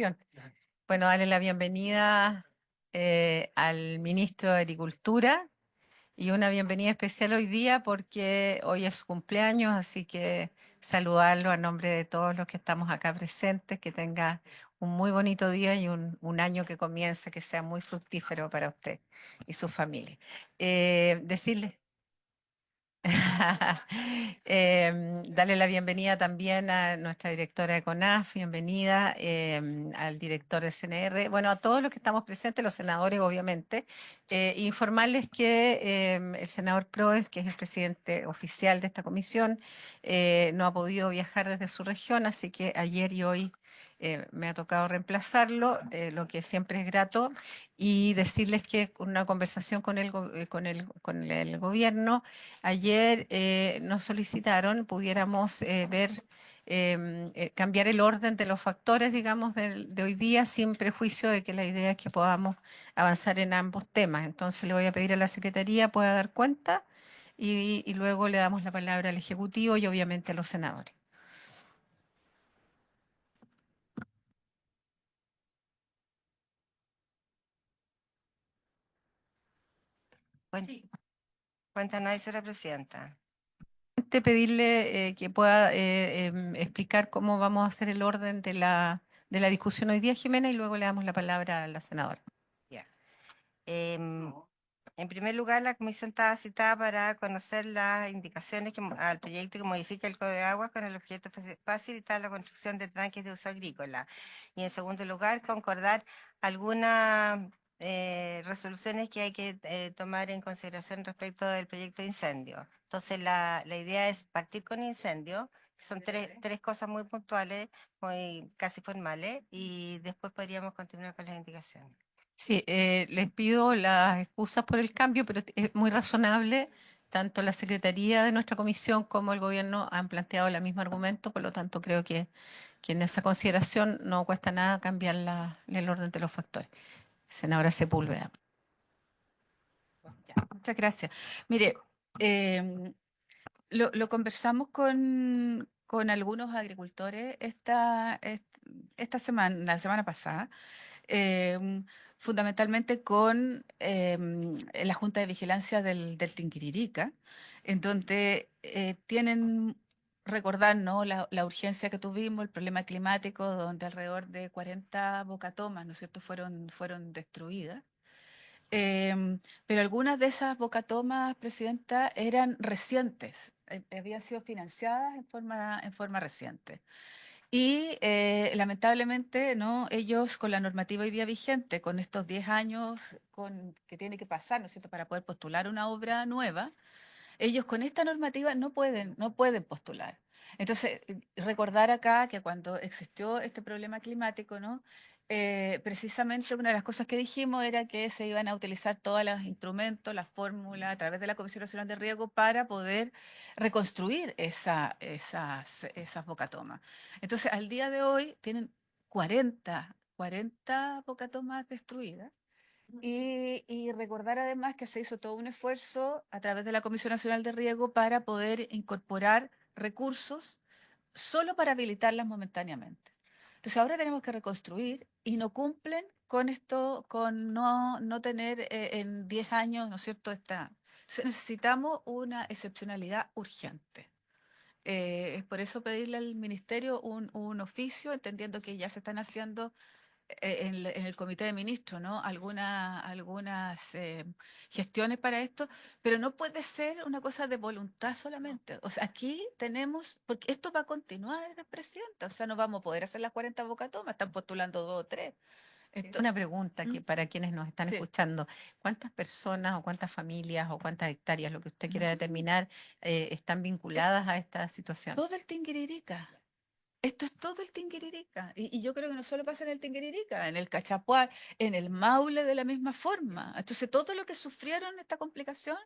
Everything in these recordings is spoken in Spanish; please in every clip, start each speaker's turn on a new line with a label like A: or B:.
A: presentación. Bueno, darle la bienvenida al ministro de Agricultura y una bienvenida especial hoy día porque hoy es su cumpleaños, así que saludarlo a nombre de todos los que estamos acá presentes, que tenga un muy bonito día y un año que comience, que sea muy fructífero para usted y su familia. Decirle darle la bienvenida también a nuestra directora de CONAF, bienvenida al director del CNR, bueno, a todos los que estamos presentes, los senadores obviamente, informarles que el senador Proes, que es el presidente oficial de esta comisión, no ha podido viajar desde su región, así que ayer y hoy me ha tocado reemplazarlo, lo que siempre es grato, y decirles que una conversación con el gobierno. Ayer nos solicitaron pudiéramos ver, cambiar el orden de los factores, digamos, de hoy día, sin prejuicio de que la idea es que podamos avanzar en ambos temas. Entonces le voy a pedir a la Secretaría pueda dar cuenta y luego le damos la palabra al Ejecutivo y obviamente a los senadores.
B: Cuen- Cuéntanos, señora presidenta.
A: Pedirle que pueda explicar cómo vamos a hacer el orden de la discusión hoy día, Jimena, y luego le damos la palabra a la senadora.
B: Ya. En primer lugar, la comisión estaba citada para conocer las indicaciones al proyecto que modifica el Código de Aguas con el objeto de facilitar la construcción de tranques de uso agrícola. Y en segundo lugar, concordar algunas resoluciones que hay que tomar en consideración respecto del proyecto de incendio. Entonces, la idea es partir con incendio, que son tres cosas muy puntuales, muy casi formales, y después podríamos continuar con las indicaciones.
A: Sí, les pido las excusas por el cambio, pero es muy razonable. Tanto la Secretaría de nuestra comisión como el gobierno han planteado el mismo argumento, por lo tanto creo que en esa consideración no cuesta nada cambiar el orden de los factores. Senadora Sepúlveda.
C: Ya, muchas gracias. Mire, em, lo conversamos con algunos agricultores esta semana, la semana pasada, em, fundamentalmente con la Junta de Vigilancia del Tinquiririca, en donde tienen recordar, ¿no? La urgencia que tuvimos, el problema climático, donde alrededor de 40 bocatomas, ¿no es cierto?, fueron destruidas. Pero algunas de esas bocatomas, Presidenta, eran recientes, habían sido financiadas en forma reciente. Y lamentablemente, ¿no? Ellos con la normativa hoy día vigente, con estos 10 años que tiene que pasar, ¿no es cierto?, para poder postular una obra nueva, ellos con esta normativa no pueden postular. Entonces, recordar acá que cuando existió este problema climático, ¿no? Precisamente una de las cosas que dijimos era que se iban a utilizar todos los instrumentos, las fórmulas a través de la Comisión Nacional de Riego para poder reconstruir esas bocatomas. Entonces, al día de hoy tienen 40 bocatomas destruidas. Y recordar además que se hizo todo un esfuerzo a través de la Comisión Nacional de Riego para poder incorporar recursos solo para habilitarlas momentáneamente. Entonces ahora tenemos que reconstruir y no cumplen con esto, con no tener en 10 años, ¿no es cierto? Necesitamos una excepcionalidad urgente. Es por eso pedirle al Ministerio un oficio, entendiendo que ya se están haciendo en el Comité de Ministros, ¿no? Algunas gestiones para esto, pero no puede ser una cosa de voluntad solamente. O sea, aquí tenemos, porque esto va a continuar, Presidenta, o sea, no vamos a poder hacer las 40 bocatomas, están postulando dos o tres.
A: Una pregunta que
C: ¿Mm?
A: para quienes nos están
C: Sí,
A: escuchando, ¿cuántas personas o cuántas familias o cuántas hectáreas, lo que usted quiera determinar, están
C: es
A: vinculadas a esta situación?
C: todo el Tinguiririca. Esto es todo el Tinguiririca. Y yo creo que no solo pasa en el Tinguiririca, en el Cachapual, en el Maule de la misma forma. Entonces, todo lo que sufrieron esta complicación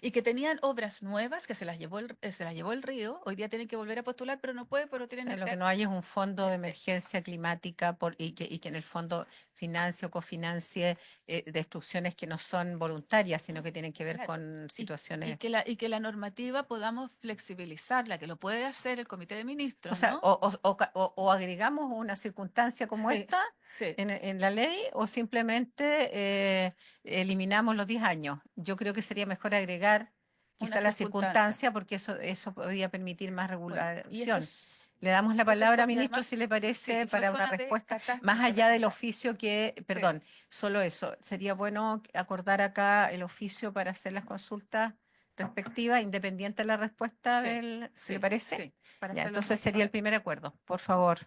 C: y que tenían obras nuevas que se las llevó el río, hoy día tienen que volver a postular, pero no pueden, pero
A: O
C: tienen
A: sea, lo que
C: este.
A: no hay es un fondo de emergencia climática y que en el fondo financie o cofinancie destrucciones que no son voluntarias, sino que tienen que ver
C: Claro,
A: con
C: y
A: situaciones.
C: que la normativa podamos flexibilizarla, que lo puede hacer el Comité de
A: O
C: Ministros,
A: sea,
C: ¿no?
A: o agregamos una circunstancia como
C: Sí,
A: esta
C: sí,
A: en la ley o simplemente eliminamos los 10 años. Yo creo que sería mejor agregar
C: una
A: quizá la
C: circunstancia.
A: circunstancia porque eso podría permitir más
C: Bueno, y esto
A: regulación.
C: es,
A: Le damos la
C: y esto
A: palabra,
C: fue, y
A: ministro,
C: además,
A: si le
C: sí,
A: parece,
C: y fue
A: para una
C: zona de
A: respuesta, más
C: catástrofe,
A: allá del
C: recordar.
A: oficio
C: Sí,
A: perdón, solo eso. Sería bueno acordar acá el oficio para hacer las consultas respectivas, independiente de la respuesta
C: sí,
A: ¿le
C: sí,
A: parece?
C: sí, para
A: Ya,
C: hacerlo
A: entonces sería el primer acuerdo. Por favor,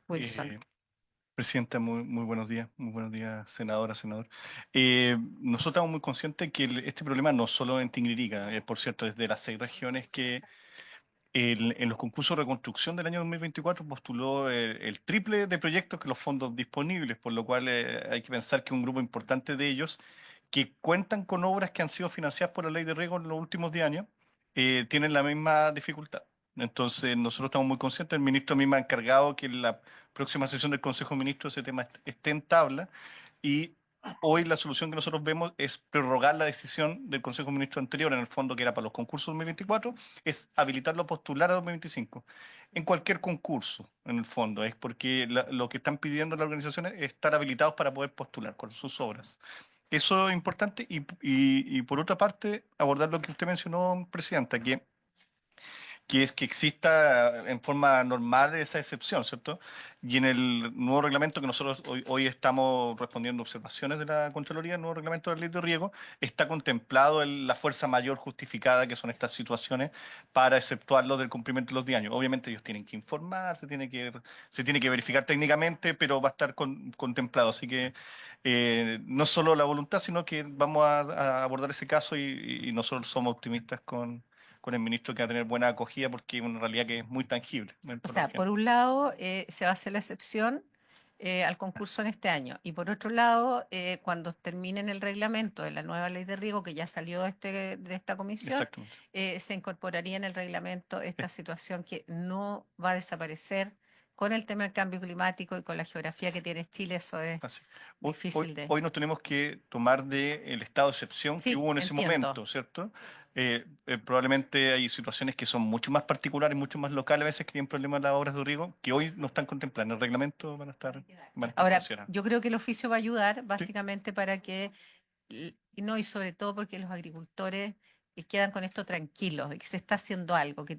A: Wilson.
D: Eh, Presidenta, muy buenos días, senadora, senador. Nosotros estamos muy conscientes que este problema no solo en Tinguiririca, por cierto, es de las 6 regiones que en los concursos de reconstrucción del año 2024 postuló el triple de proyectos que los fondos disponibles, por lo cual hay que pensar que un grupo importante de ellos que cuentan con obras que han sido financiadas por la ley de riego en los últimos 10 años, tienen la misma dificultad. Entonces, nosotros estamos muy conscientes, el ministro a mí me ha encargado que en la próxima sesión del Consejo de Ministros ese tema esté en tabla y hoy la solución que nosotros vemos es prorrogar la decisión del Consejo de Ministros anterior, en el fondo que era para los concursos 2024, es habilitarlo a postular a 2025. En cualquier concurso, en el fondo, es porque lo que están pidiendo las organizaciones es estar habilitados para poder postular con sus obras. Eso es importante y por otra parte, abordar lo que usted mencionó, Presidenta, que es que exista en forma normal esa excepción, ¿cierto? Y en el nuevo reglamento que nosotros hoy estamos respondiendo observaciones de la Contraloría, el nuevo reglamento de la ley de riego, está contemplado la fuerza mayor justificada, que son estas situaciones, para exceptuarlo del cumplimiento de los 10 años. Obviamente ellos tienen que informar, se tiene que verificar técnicamente, pero va a estar contemplado. Así que no solo la voluntad, sino que vamos a abordar ese caso y nosotros somos optimistas con el ministro que va a tener buena acogida porque es una realidad que es muy tangible en
A: O
D: toda la
A: sea,
D: región.
A: por un lado, se va a hacer la excepción al concurso en este año. Y por otro lado, cuando terminen el reglamento de la nueva ley de riego que ya salió de esta comisión,
D: Exactamente.
A: se incorporaría en el reglamento esta situación que no va a desaparecer con el tema del cambio climático y con la geografía que tiene Chile. Eso es
D: Así.
A: difícil de...
D: Hoy nos tenemos que tomar del estado de excepción que
A: Sí,
D: hubo en ese
A: entiendo.
D: momento, ¿cierto? Probablemente hay situaciones que son mucho más particulares, mucho más locales, a veces que tienen problemas las obras de riego, que hoy no están contempladas. En el reglamento van a estar
A: Ahora,
D: consideradas.
A: yo creo que el oficio va a ayudar
D: Sí,
A: básicamente para que y no, y sobre todo porque los agricultores quedan con esto tranquilos, de que se está haciendo algo, que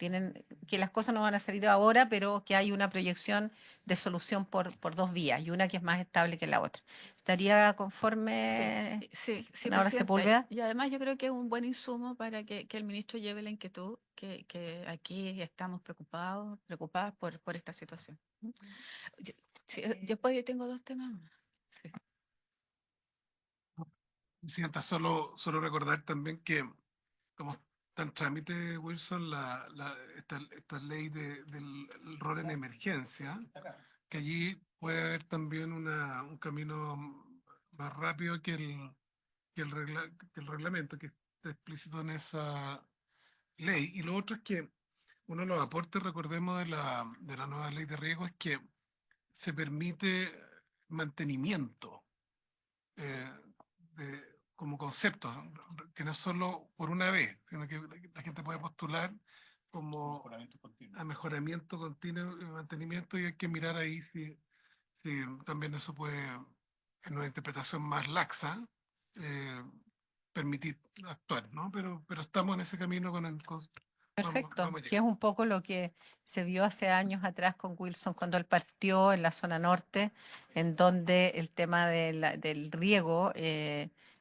A: las cosas no van a salir ahora, pero que hay una proyección de solución por dos vías, y una que es más estable que la otra. ¿Estaría conforme,
C: Sí, sí,
A: senadora
C: Presidenta.
A: Sepúlveda?
C: Y además yo creo que es un buen insumo para que el ministro lleve la inquietud que aquí estamos preocupadas por esta situación. Yo, sí, yo tengo dos temas más. Sí.
E: Presidenta, solo recordar también que como está en trámite, Wilson, esta ley del rol en emergencia, que allí puede haber también un camino más rápido que el reglamento que está explícito en esa ley. Y lo otro es que uno de los aportes, recordemos, de la nueva ley de riesgo es que se permite mantenimiento eh, como concepto, que no es solo por una vez, sino que la gente puede postular como
D: mejoramiento continuo.
E: a mejoramiento continuo y mantenimiento, y hay que mirar ahí si también eso puede, en una interpretación más laxa, eh, permitir actuar, ¿no? Pero estamos en ese camino
A: Perfecto,
E: vamos a
A: que es
E: llegar.
A: un poco lo que se vio hace años atrás con Wilson cuando él partió en la zona norte, en donde el tema del riego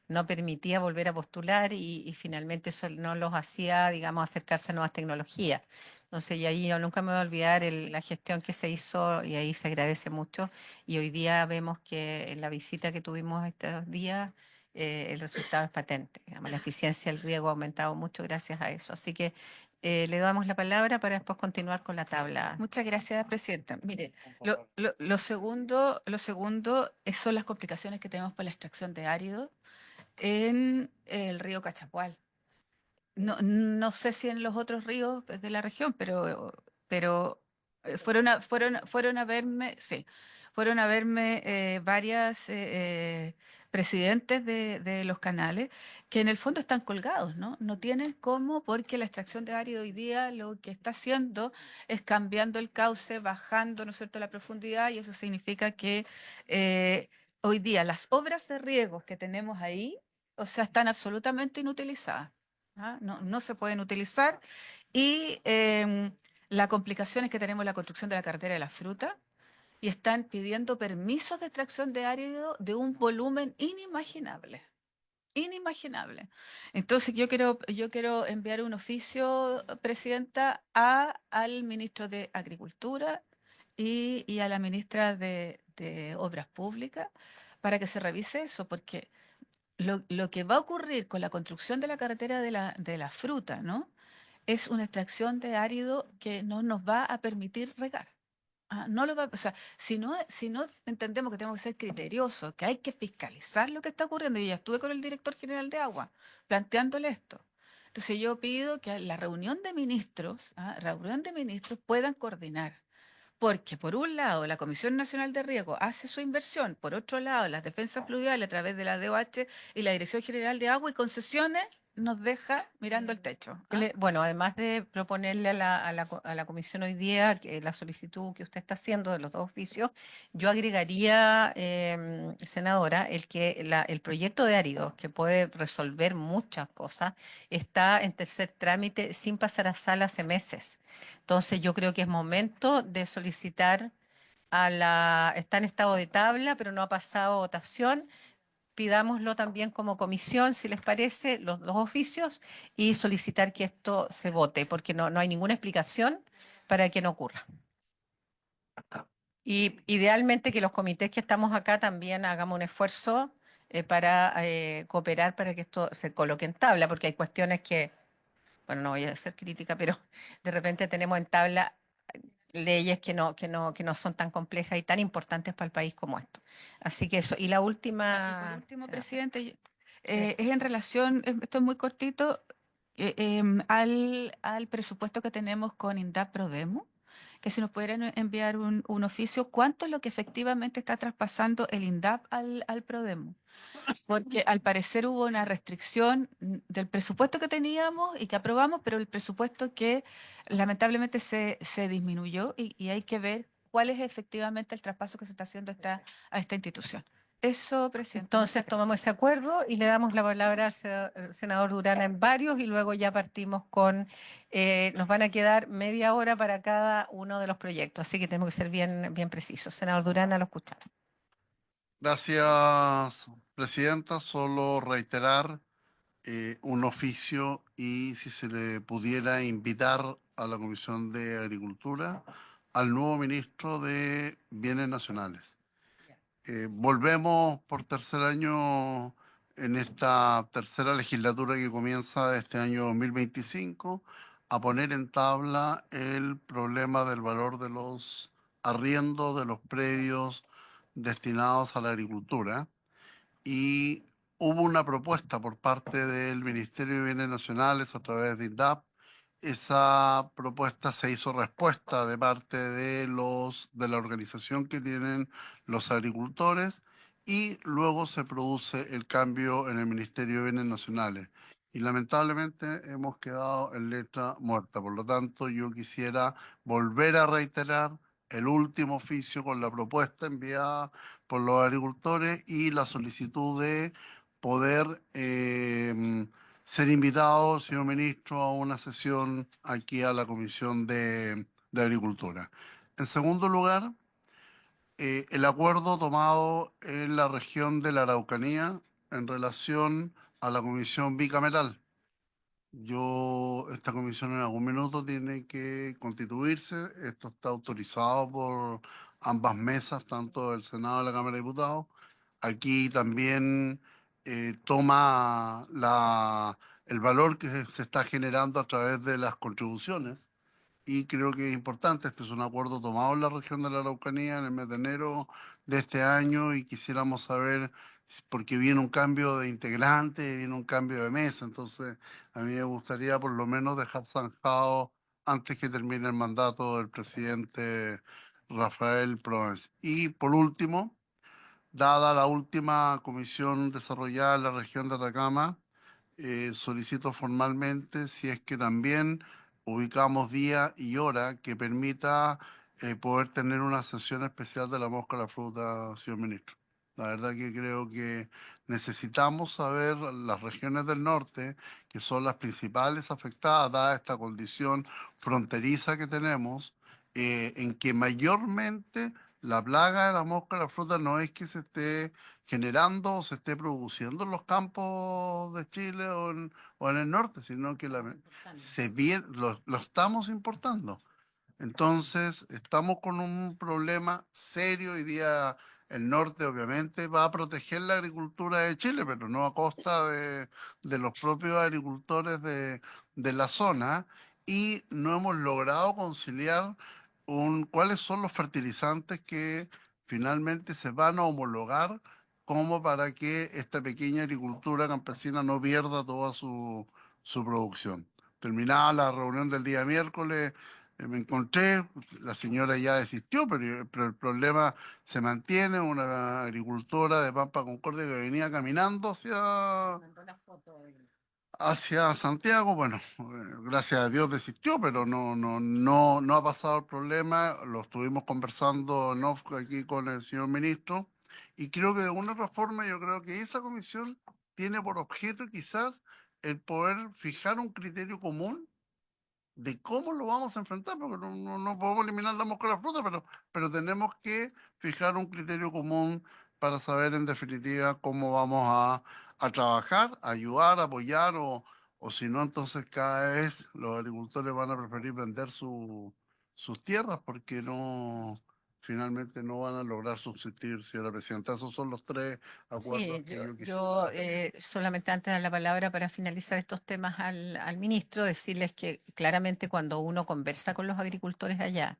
A: no permitía volver a postular y finalmente eso no los hacía, digamos, acercarse a nuevas tecnologías. Entonces, y ahí yo nunca me voy a olvidar la gestión que se hizo y ahí se agradece mucho. Y hoy día vemos que en la visita que tuvimos estos días, el resultado es patente. Digamos, la eficiencia del riego ha aumentado mucho gracias a eso. Así que le damos la palabra para después continuar con la tabla.
C: Muchas gracias, Presidenta. Mire,
D: Por favor.
C: lo segundo son las complicaciones que tenemos por la extracción de árido en el río Cachapual. no sé si en los otros ríos de la región, pero fueron a verme, sí, fueron a verme varias presidentes de los canales que en el fondo están colgados, ¿no? No tienen cómo, porque la extracción de árido hoy día lo que está haciendo es cambiando el cauce, bajando, ¿no es cierto?, la profundidad, y eso significa que hoy día las obras de riego que tenemos ahí, o sea, están absolutamente inutilizadas. ¿Ah? No se pueden utilizar. Y la complicación es que tenemos la construcción de la carretera de la fruta y están pidiendo permisos de extracción de árido de un volumen inimaginable. Inimaginable. Entonces yo quiero enviar un oficio, Presidenta, al ministro de Agricultura y a la ministra de Obras Públicas para que se revise eso, porque lo que va a ocurrir con la construcción de la carretera de la fruta, ¿no? Es una extracción de árido que no nos va a permitir regar. No lo va, o sea, si no entendemos que tenemos que ser criteriosos, que hay que fiscalizar lo que está ocurriendo. Yo ya estuve con el director general de agua planteándole esto. Entonces yo pido que a la reunión de ministros puedan coordinar. Porque por un lado la Comisión Nacional de Riesgo hace su inversión, por otro lado las defensas fluviales a través de la DOH y la Dirección General de Agua y Concesiones nos deja mirando el techo.
A: Bueno, además de proponerle a la comisión hoy día que la solicitud que usted está haciendo de los dos oficios, yo agregaría, senadora, el proyecto de áridos, que puede resolver muchas cosas, está en tercer trámite sin pasar a sala hace meses. Entonces, yo creo que es momento de solicitar está en estado de tabla, pero no ha pasado votación. Pidámoslo también como comisión, si les parece, los dos oficios, y solicitar que esto se vote, porque no hay ninguna explicación para que no ocurra. Y idealmente que los comités que estamos acá también hagamos un esfuerzo para cooperar para que esto se coloque en tabla, porque hay cuestiones que, bueno, no voy a ser crítica, pero de repente tenemos en tabla leyes que no son tan complejas y tan importantes para el país como esto. Así que eso. Y la
C: Y por
A: última,
C: último,
A: senadora.
C: Presidente,
A: Sí.
C: es en relación, esto es muy cortito, al presupuesto que tenemos con INDAP Prodemo, que si nos pudieran enviar un oficio, ¿cuánto es lo que efectivamente está traspasando el INDAP al Prodemo? Porque al parecer hubo una restricción del presupuesto que teníamos y que aprobamos, pero el presupuesto que lamentablemente se disminuyó y hay que ver cuál es efectivamente el traspaso que se está haciendo a esta institución. Eso, Presidente.
A: Entonces
C: Muchas gracias.
A: tomamos ese acuerdo y le damos la palabra al senador Durán en varios y luego ya partimos nos van a quedar media hora para cada uno de los proyectos, así que tenemos que ser bien, bien precisos. Senador Durán, a lo escuchar.
F: Gracias, Presidenta. Solo reiterar un oficio y si se le pudiera invitar a la Comisión de Agricultura al nuevo ministro de Bienes Nacionales. Volvemos por tercer año en esta tercera legislatura que comienza este año 2025 a poner en tabla el problema del valor de los arriendos de los predios destinados a la agricultura y hubo una propuesta por parte del Ministerio de Bienes Nacionales a través de INDAP. Esa propuesta se hizo respuesta de parte de la organización que tienen los agricultores y luego se produce el cambio en el Ministerio de Bienes Nacionales. Y lamentablemente hemos quedado en letra muerta. Por lo tanto, yo quisiera volver a reiterar el último oficio con la propuesta enviada por los agricultores y la solicitud de poder ser invitado, señor ministro, a una sesión aquí a la Comisión de Agricultura. En segundo lugar, el acuerdo tomado en la región de la Araucanía en relación a la comisión bicameral. Esta comisión en algún minuto tiene que constituirse. Esto está autorizado por ambas mesas, tanto del Senado y la Cámara de Diputados. Aquí también toma el valor que se está generando a través de las contribuciones y creo que es importante. Este es un acuerdo tomado en la región de la Araucanía en el mes de enero de este año y quisiéramos saber porque viene un cambio de integrante, viene un cambio de mesa, entonces a mí me gustaría por lo menos dejar zanjado antes que termine el mandato del presidente Rafael Provence. Y por último, dada la última comisión desarrollada en la región de Atacama, solicito formalmente si es que también ubicamos día y hora que permita poder tener una sesión especial de la mosca a la fruta, señor ministro. La verdad que creo que necesitamos saber las regiones del norte, que son las principales afectadas, dada esta condición fronteriza que tenemos, en que mayormente la plaga de la mosca a la fruta no es que se esté generando o se esté produciendo en los campos de Chile o en el norte, sino que lo estamos importando. Entonces, estamos con un problema serio. Hoy día el norte obviamente va a proteger la agricultura de Chile, pero no a costa de los propios agricultores de la zona. Y no hemos logrado conciliar cuáles son los fertilizantes que finalmente se van a homologar como para que esta pequeña agricultura campesina no pierda toda su producción. Terminada la reunión del día miércoles, me encontré, la señora ya desistió, pero el problema se mantiene. Una agricultora de Pampa Concordia que venía caminando hacia Santiago. Bueno, gracias a Dios desistió, pero no ha pasado el problema. Lo estuvimos conversando en off aquí con el señor ministro, y creo que de una otra forma yo creo que esa comisión tiene por objeto quizás el poder fijar un criterio común de cómo lo vamos a enfrentar, porque no podemos eliminar la mosca de la fruta, pero tenemos que fijar un criterio común para saber en definitiva cómo vamos a trabajar, a ayudar, a apoyar, o si no, entonces cada vez los agricultores van a preferir vender sus tierras porque finalmente no van a lograr subsistir, señora presidenta. Esos son los tres acuerdos
A: Sí,
F: que yo quisiera.
A: yo solamente antes de dar la palabra para finalizar estos temas al ministro, decirles que claramente cuando uno conversa con los agricultores allá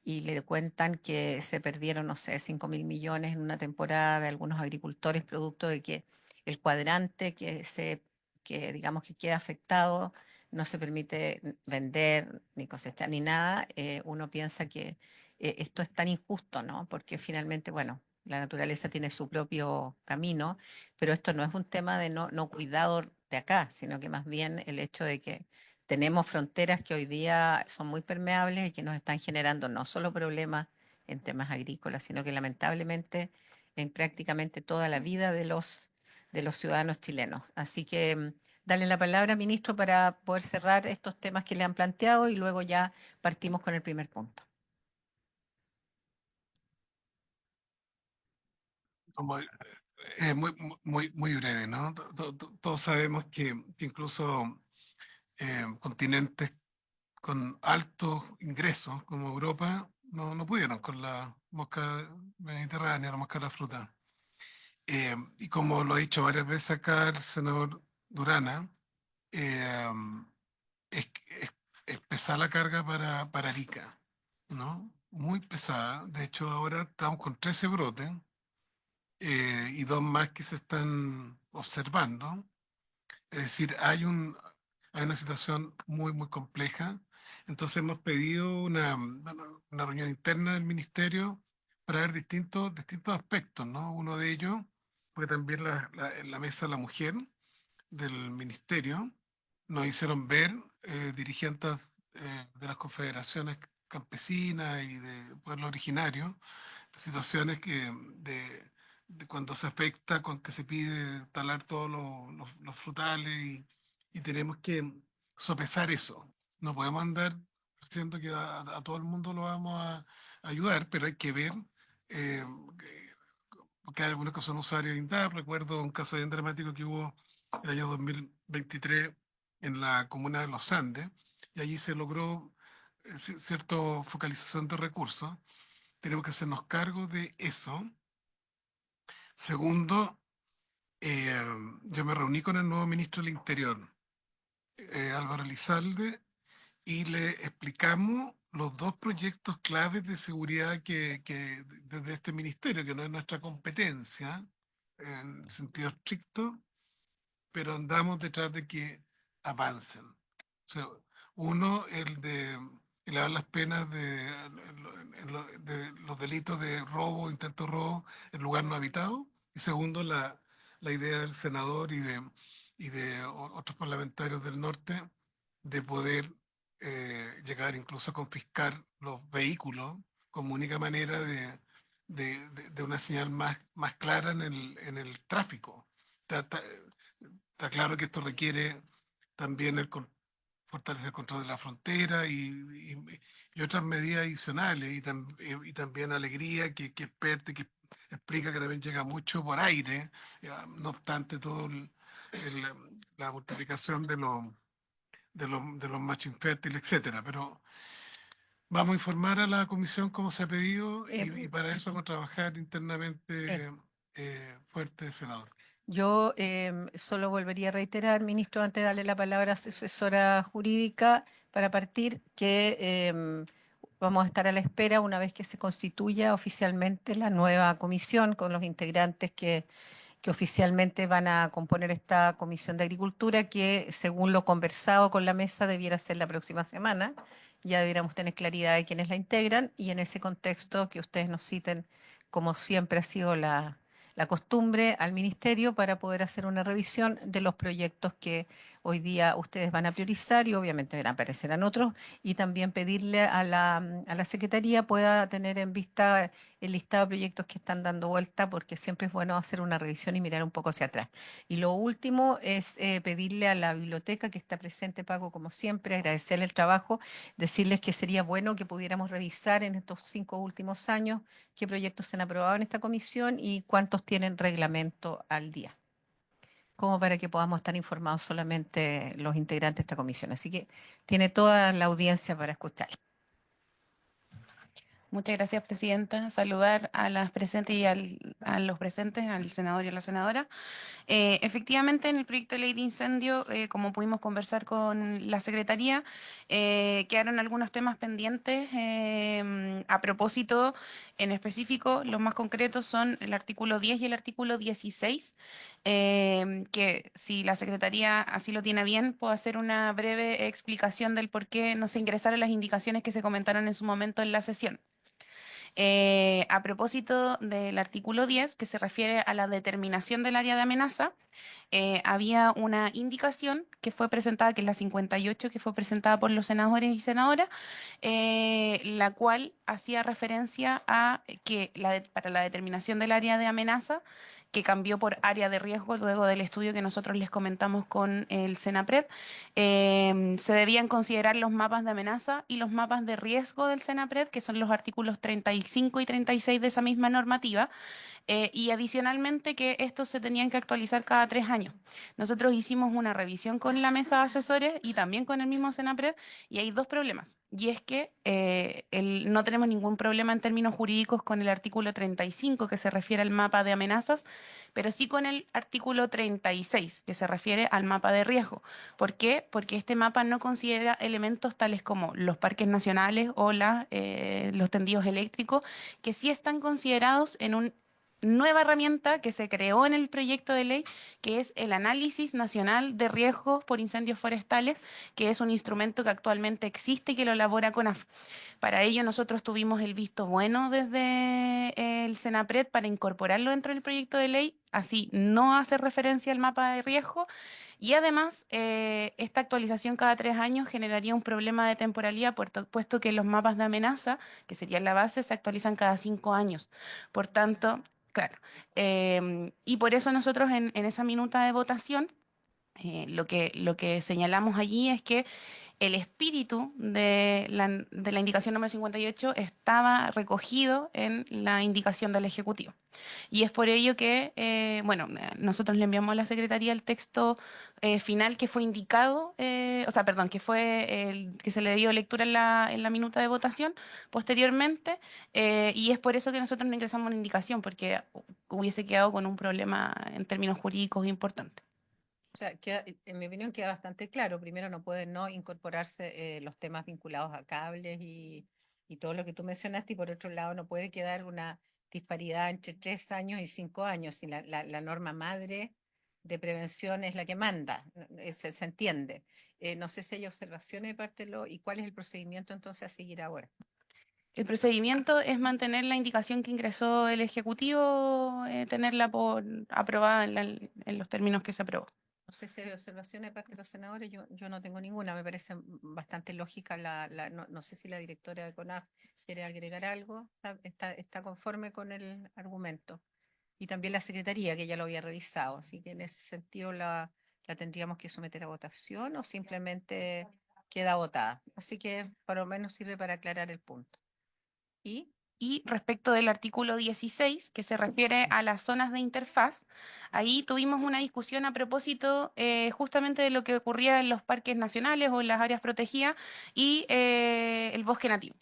A: y le cuentan que se perdieron, no sé, 5.000 millones en una temporada de algunos agricultores, producto de que el cuadrante que digamos que queda afectado no se permite vender ni cosechar ni nada, uno piensa que esto es tan injusto, ¿no? Porque finalmente, bueno, la naturaleza tiene su propio camino, pero esto no es un tema de no cuidado de acá, sino que más bien el hecho de que tenemos fronteras que hoy día son muy permeables y que nos están generando no solo problemas en temas agrícolas, sino que lamentablemente en prácticamente toda la vida de los ciudadanos chilenos. Así que darle la palabra, ministro, para poder cerrar estos temas que le han planteado y luego ya partimos con el primer punto.
E: Como, muy breve, ¿no? Todos sabemos que incluso continentes con altos ingresos como Europa no pudieron con la mosca mediterránea, la mosca de la fruta. Y como lo ha dicho varias veces acá el senador Durana, eh, es pesada la carga para Arica, ¿no? Muy pesada. De hecho, ahora estamos con 13 brotes y dos más que se están observando. Es decir, hay una situación muy compleja. Entonces hemos pedido una reunión interna del ministerio para ver distintos aspectos, ¿no? Uno de ellos, porque también en la mesa de la mujer del ministerio nos hicieron ver dirigentes de las confederaciones campesinas y de pueblos originarios, situaciones de cuando se afecta, con que se pide talar todos los frutales y tenemos que sopesar eso. No podemos andar diciendo que a todo el mundo lo vamos a ayudar, pero hay que ver, eh, porque hay algunos que son usuarios de INDAP. Recuerdo un caso bien dramático que hubo el año 2023 en la comuna de Los Andes, y allí se logró cierta focalización de recursos. Tenemos que hacernos cargo de eso. Segundo, eh, yo me reuní con el nuevo ministro del Interior, Álvaro Elizalde, y le explicamos los dos proyectos claves de seguridad que desde este ministerio, que no es nuestra competencia, en sentido estricto, pero andamos detrás de que avancen. O sea, uno, el de elevar las penas de los delitos de robo, intento de robo en lugar no habitado. Y segundo, la idea del senador y de otros parlamentarios del norte de poder llegar incluso a confiscar los vehículos como única manera de una señal más clara en el tráfico. Está, está- está claro que esto requiere también fortalecer el control de la frontera y otras medidas adicionales y también alegría que experta y que explica que también llega mucho por aire, no obstante todo la multiplicación de los machos infértiles, etcétera. Pero vamos a informar a la comisión cómo se ha pedido y para eso vamos a trabajar
A: Sí.
E: internamente fuerte, senador.
A: Yo solo volvería a reiterar, ministro, antes de darle la palabra a su asesora jurídica, para partir, que vamos a estar a la espera una vez que se constituya oficialmente la nueva comisión con los integrantes que oficialmente van a componer esta Comisión de Agricultura, que según lo conversado con la mesa debiera ser la próxima semana. Ya debiéramos tener claridad de quiénes la integran y en ese contexto que ustedes nos citen, como siempre ha sido la costumbre, al ministerio para poder hacer una revisión de los proyectos que hoy día ustedes van a priorizar y obviamente aparecerán otros, y también pedirle a la Secretaría pueda tener en vista el listado de proyectos que están dando vuelta, porque siempre es bueno hacer una revisión y mirar un poco hacia atrás. Y lo último es pedirle a la biblioteca que está presente, Paco, como siempre, agradecerle el trabajo, decirles que sería bueno que pudiéramos revisar en estos 5 últimos años qué proyectos se han aprobado en esta comisión y cuántos tienen reglamento al día, como para que podamos estar informados solamente los integrantes de esta comisión. Así que tiene toda la audiencia para escuchar.
G: Muchas gracias, presidenta. Saludar a las presentes y a los presentes, al senador y a la senadora. Efectivamente, en el proyecto de ley de incendio, como pudimos conversar con la Secretaría, quedaron algunos temas pendientes. A propósito, en específico, los más concretos son el artículo 10 y el artículo 16, que si la Secretaría así lo tiene bien, puedo hacer una breve explicación del por qué no se ingresaron las indicaciones que se comentaron en su momento en la sesión. A propósito del artículo 10, que se refiere a la determinación del área de amenaza, había una indicación que fue presentada, que es la 58, que fue presentada por los senadores y senadoras, la cual hacía referencia a que para la determinación del área de amenaza, que cambió por área de riesgo luego del estudio que nosotros les comentamos con el SENAPRED, se debían considerar los mapas de amenaza y los mapas de riesgo del SENAPRED, que son los artículos 35 y 36 de esa misma normativa, y adicionalmente que estos se tenían que actualizar cada 3 años. Nosotros hicimos una revisión con la mesa de asesores y también con el mismo SENAPRED, y hay dos problemas. Y es que no tenemos ningún problema en términos jurídicos con el artículo 35, que se refiere al mapa de amenazas, pero sí con el artículo 36, que se refiere al mapa de riesgo. ¿Por qué? Porque este mapa no considera elementos tales como los parques nacionales o los tendidos eléctricos, que sí están considerados en una nueva herramienta que se creó en el proyecto de ley, que es el Análisis Nacional de Riesgos por Incendios Forestales, que es un instrumento que actualmente existe y que lo elabora CONAF. Para ello nosotros tuvimos el visto bueno desde el SENAPRED para incorporarlo dentro del proyecto de ley, así no hace referencia al mapa de riesgo, y además esta actualización cada 3 años generaría un problema de temporalidad, puesto que los mapas de amenaza, que serían la base, se actualizan cada 5 años. Por tanto, claro, y por eso nosotros en esa minuta de votación, lo que señalamos allí es que el espíritu de la indicación número 58 estaba recogido en la indicación del Ejecutivo. Y es por ello que, bueno, nosotros le enviamos a la Secretaría el texto final que fue indicado, o sea, perdón, que fue el que se le dio lectura en la minuta de votación posteriormente, y es por eso que nosotros no ingresamos una indicación, porque hubiese quedado con un problema en términos jurídicos importante.
A: O sea, en mi opinión queda bastante claro. Primero, no pueden no incorporarse los temas vinculados a cables y todo lo que tú mencionaste, y por otro lado, no puede quedar una disparidad entre 3 años y 5 años, y la norma madre de prevención es la que manda, se entiende. No sé si hay observaciones de parte de y cuál es el procedimiento entonces a seguir ahora.
G: El procedimiento es mantener la indicación que ingresó el Ejecutivo, tenerla por aprobada en los términos que se aprobó.
A: No sé si hay observaciones de parte de los senadores, yo no tengo ninguna, me parece bastante lógica no sé si la directora de CONAF quiere agregar algo, está conforme con el argumento. Y también la secretaría, que ya lo había revisado, así que en ese sentido la tendríamos que someter a votación o simplemente queda votada. Así que por lo menos sirve para aclarar el punto. ¿Y?
G: Y respecto del artículo 16, que se refiere a las zonas de interfaz, ahí tuvimos una discusión a propósito justamente de lo que ocurría en los parques nacionales o en las áreas protegidas y el bosque nativo.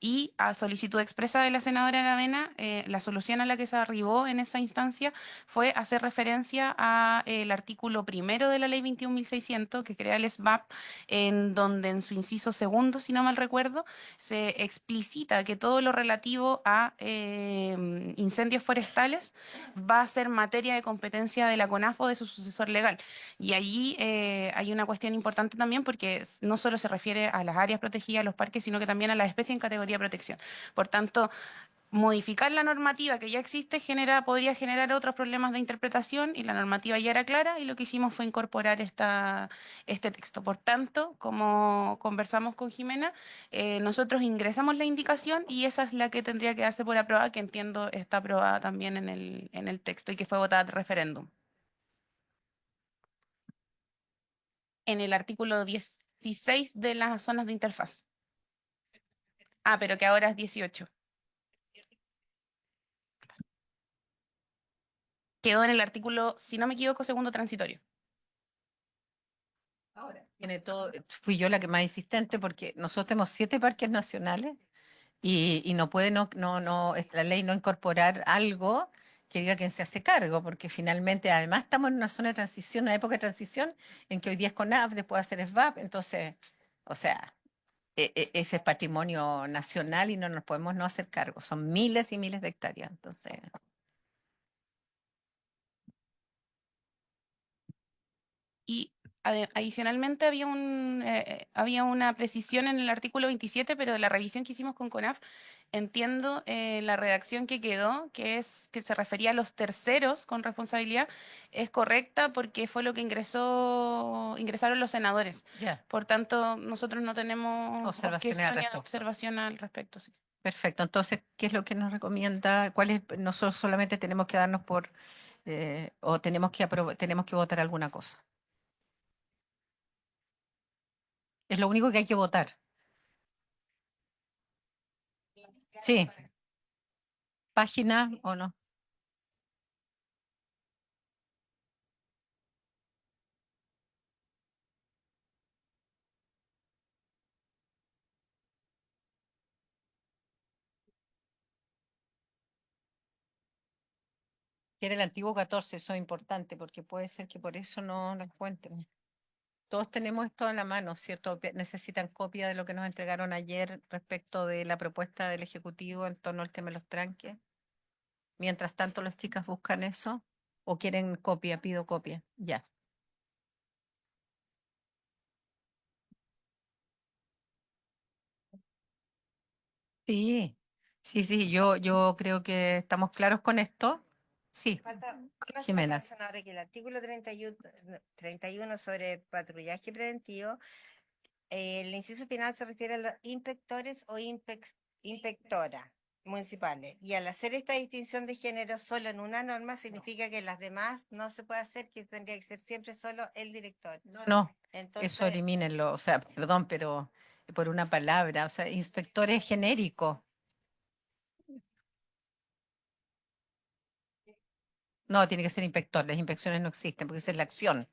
G: Y a solicitud expresa de la senadora Aravena, la solución a la que se arribó en esa instancia fue hacer referencia al artículo primero de la ley 21.600, que crea el SBAP, en donde en su inciso segundo, si no mal recuerdo, se explicita que todo lo relativo a incendios forestales va a ser materia de competencia de la CONAF o de su sucesor legal. Y allí hay una cuestión importante también porque no solo se refiere a las áreas protegidas, a los parques, sino que también a las especies en categoría de protección. Por tanto, modificar la normativa que ya existe podría generar otros problemas de interpretación y la normativa ya era clara y lo que hicimos fue incorporar este texto. Por tanto, como conversamos con Jimena, nosotros ingresamos la indicación y esa es la que tendría que darse por aprobada, que entiendo está aprobada también en el texto y que fue votada de referéndum. En el artículo 16 de las zonas de interfaz. Ah, pero que ahora es 18. Quedó en el artículo, si no me equivoco, segundo transitorio.
A: Ahora. Tiene todo, fui yo la que más insistente porque nosotros tenemos 7 parques nacionales y no puede la ley no incorporar algo que diga quién se hace cargo, porque finalmente además estamos en una zona de transición, una época de transición en que hoy día es CONAF, después va a ser SVAP, entonces, o sea, ese es patrimonio nacional y no nos podemos no hacer cargo, son miles y miles de hectáreas, entonces.
G: Y adicionalmente había una precisión en el artículo 27, pero de la revisión que hicimos con CONAF, entiendo la redacción que quedó, que es que se refería a los terceros con responsabilidad, es correcta porque fue lo que ingresaron los senadores.
A: Ya,
G: Por tanto, nosotros no tenemos
A: observaciones al
G: objeción ni
A: respecto.
G: observación al respecto. Sí.
A: Perfecto, entonces, ¿qué es lo que nos recomienda? Nosotros solamente tenemos que darnos o tenemos que votar alguna cosa? Es lo único que hay que votar. Sí, página o no. Que era el antiguo 14, eso es importante porque puede ser que por eso no lo encuentren. Todos tenemos esto a la mano, ¿cierto? Necesitan copia de lo que nos entregaron ayer respecto de la propuesta del Ejecutivo en torno al tema de los tranques. Mientras tanto, las chicas buscan eso o quieren copia, pido copia. Ya. Sí, sí, yo creo que estamos claros con esto. Sí,
B: Nos
A: Jimena.
B: falta, senadora, que el artículo 31 sobre patrullaje preventivo, el inciso final se refiere a los inspectores o inspectoras municipales. Y al hacer esta distinción de género solo en una norma, significa que las demás no se puede hacer, que tendría que ser siempre solo el director.
A: No, eso
B: Entonces,
A: elimínenlo, o sea, perdón, pero por una palabra, o sea, inspectores genéricos. No, tiene que ser inspector, las inspecciones no existen porque esa es la acción.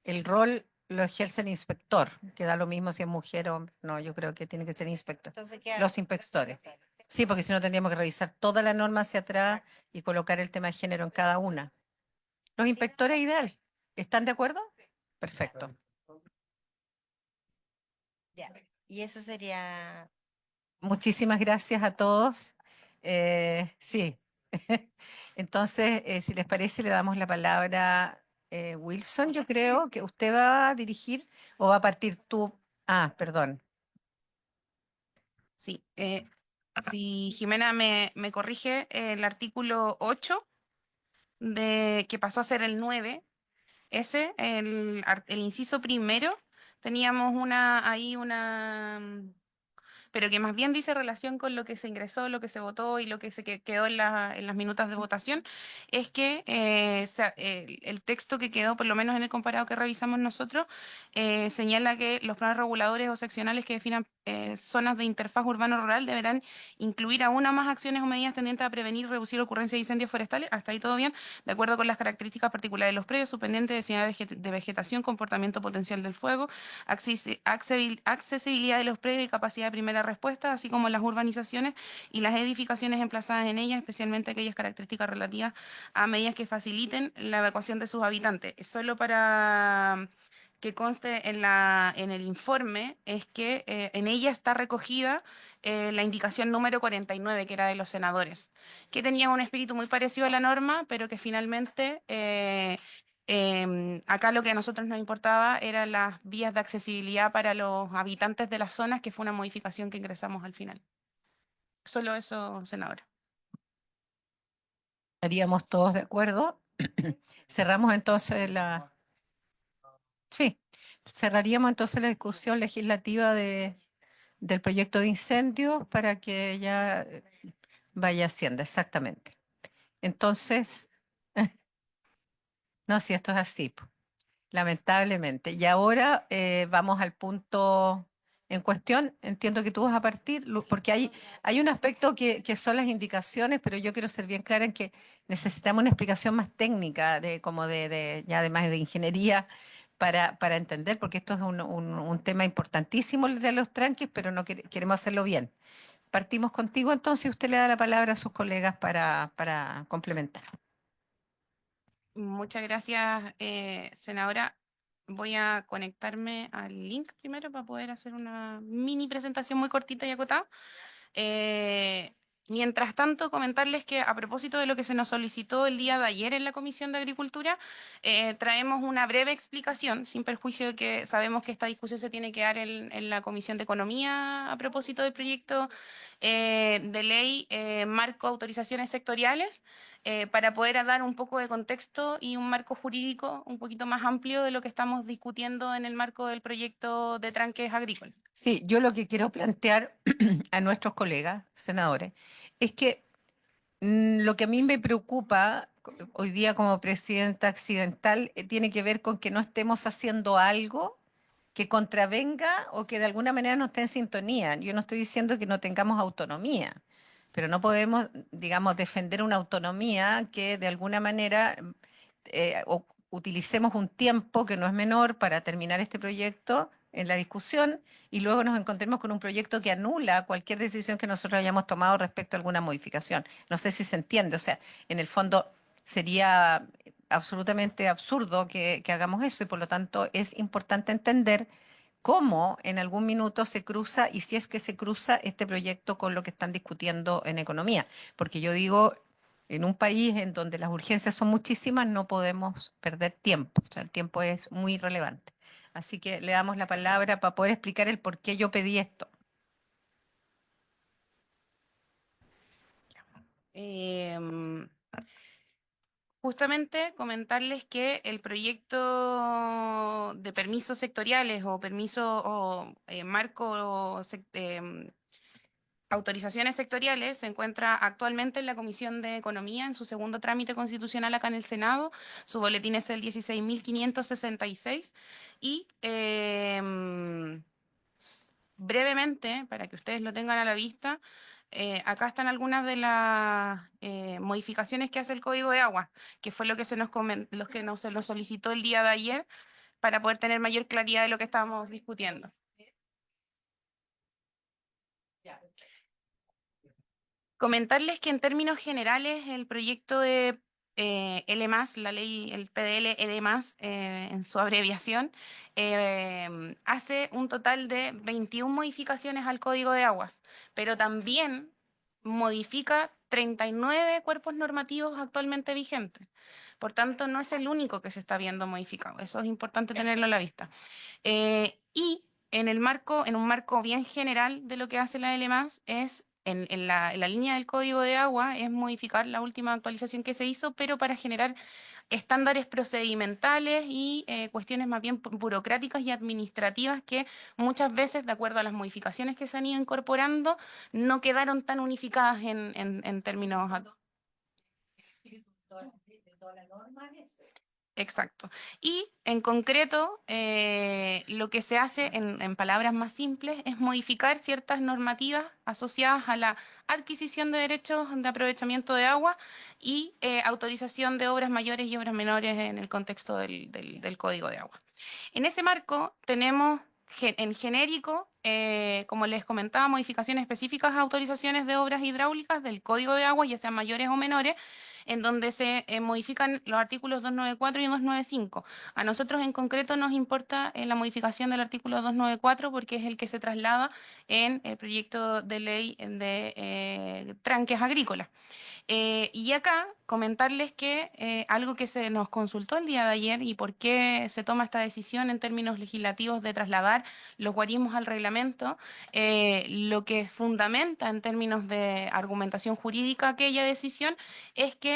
A: El rol lo ejerce el inspector, que da lo mismo si es mujer o hombre. No, yo creo que tiene que ser inspector.
B: entonces quedan
A: Los inspectores. Sí, porque si no tendríamos que revisar toda la norma hacia atrás y colocar el tema de género en cada una. Los inspectores ideal. ¿Están de acuerdo? Perfecto.
B: Ya. Y eso sería.
A: Muchísimas gracias a todos. Sí, Entonces, si les parece, le damos la palabra Wilson, yo creo que usted va a dirigir o va a partir tú. Ah, perdón.
G: Sí, si Jimena me corrige, el artículo 8 que pasó a ser el 9, el inciso primero, teníamos pero que más bien dice relación con lo que se ingresó, lo que se votó y lo que quedó en las minutas de votación, es que el texto que quedó, por lo menos en el comparado que revisamos nosotros, señala que los planes reguladores o seccionales que definan zonas de interfaz urbano-rural deberán incluir aún más acciones o medidas tendientes a prevenir y reducir ocurrencia de incendios forestales, hasta ahí todo bien, de acuerdo con las características particulares de los predios, su pendiente, densidad de vegetación, comportamiento potencial del fuego, accesibilidad de los predios y capacidad de primera respuesta, así como las urbanizaciones y las edificaciones emplazadas en ellas, especialmente aquellas características relativas a medidas que faciliten la evacuación de sus habitantes. Solo para que conste en el informe, es que en ella está recogida la indicación número 49, que era de los senadores, que tenía un espíritu muy parecido a la norma, pero que finalmente acá lo que a nosotros nos importaba eran las vías de accesibilidad para los habitantes de las zonas, que fue una modificación que ingresamos al final. Solo eso, senadora.
A: ¿Estaríamos todos de acuerdo? Cerramos entonces Sí, cerraríamos entonces la discusión legislativa del proyecto de incendios para que ya vaya haciendo, exactamente. Entonces, no, si esto es así, po, lamentablemente. Y ahora vamos al punto en cuestión. Entiendo que tú vas a partir, porque hay un aspecto que son las indicaciones, pero yo quiero ser bien clara en que necesitamos una explicación más técnica, como ya además de ingeniería, para entender, porque esto es un tema importantísimo el de los tranques, pero no queremos hacerlo bien. Partimos contigo entonces, usted le da la palabra a sus colegas para complementar.
G: Muchas gracias, senadora. Voy a conectarme al link primero para poder hacer una mini presentación muy cortita y acotada. Eh, Mientras tanto, comentarles que a propósito de lo que se nos solicitó el día de ayer en la Comisión de Agricultura, traemos una breve explicación, sin perjuicio de que sabemos que esta discusión se tiene que dar en la Comisión de Economía a propósito del proyecto de ley marco autorizaciones sectoriales, para poder dar un poco de contexto y un marco jurídico un poquito más amplio de lo que estamos discutiendo en el marco del proyecto de tranques agrícolas.
A: Sí, yo lo que quiero plantear a nuestros colegas senadores es que lo que a mí me preocupa hoy día como presidenta accidental tiene que ver con que no estemos haciendo algo que contravenga o que de alguna manera no esté en sintonía. Yo no estoy diciendo que no tengamos autonomía, pero no podemos, digamos, defender una autonomía que de alguna manera utilicemos un tiempo que no es menor para terminar este proyecto en la discusión y luego nos encontremos con un proyecto que anula cualquier decisión que nosotros hayamos tomado respecto a alguna modificación. No sé si se entiende, o sea, en el fondo sería absolutamente absurdo que hagamos eso y por lo tanto es importante entender cómo en algún minuto se cruza y si es que se cruza este proyecto con lo que están discutiendo en economía. Porque yo digo, en un país en donde las urgencias son muchísimas, no podemos perder tiempo. O sea, el tiempo es muy relevante. Así que le damos la palabra para poder explicar el por qué yo pedí esto.
G: Em, Justamente comentarles que el proyecto de permisos sectoriales o permiso o marco autorizaciones sectoriales se encuentra actualmente en la Comisión de Economía en su segundo trámite constitucional acá en el Senado. Su boletín es el 16.566 y brevemente, para que ustedes lo tengan a la vista, acá están algunas de las modificaciones que hace el Código de Agua, que fue lo que se nos solicitó el día de ayer para poder tener mayor claridad de lo que estábamos discutiendo. Comentarles que en términos generales el proyecto de L+, la ley, el PDL L+, en su abreviación, hace un total de 21 modificaciones al Código de Aguas, pero también modifica 39 cuerpos normativos actualmente vigentes. Por tanto, no es el único que se está viendo modificado. Eso es importante tenerlo a la vista. Y en un marco bien general de lo que hace la LMAS es, en la línea del Código de Agua, es modificar la última actualización que se hizo, pero para generar estándares procedimentales y cuestiones más bien burocráticas y administrativas que muchas veces, de acuerdo a las modificaciones que se han ido incorporando, no quedaron tan unificadas en términos. Exacto. Y en concreto, lo que se hace en palabras más simples es modificar ciertas normativas asociadas a la adquisición de derechos de aprovechamiento de agua y autorización de obras mayores y obras menores en el contexto del Código de Agua. En ese marco tenemos en genérico, como les comentaba, modificaciones específicas a autorizaciones de obras hidráulicas del Código de Agua, ya sean mayores o menores, en donde se modifican los artículos 294 y 295. A nosotros en concreto nos importa la modificación del artículo 294 porque es el que se traslada en el proyecto de ley de tranques agrícolas. Y acá comentarles que algo que se nos consultó el día de ayer y por qué se toma esta decisión en términos legislativos de trasladar los guarismos al reglamento, lo que fundamenta en términos de argumentación jurídica aquella decisión es que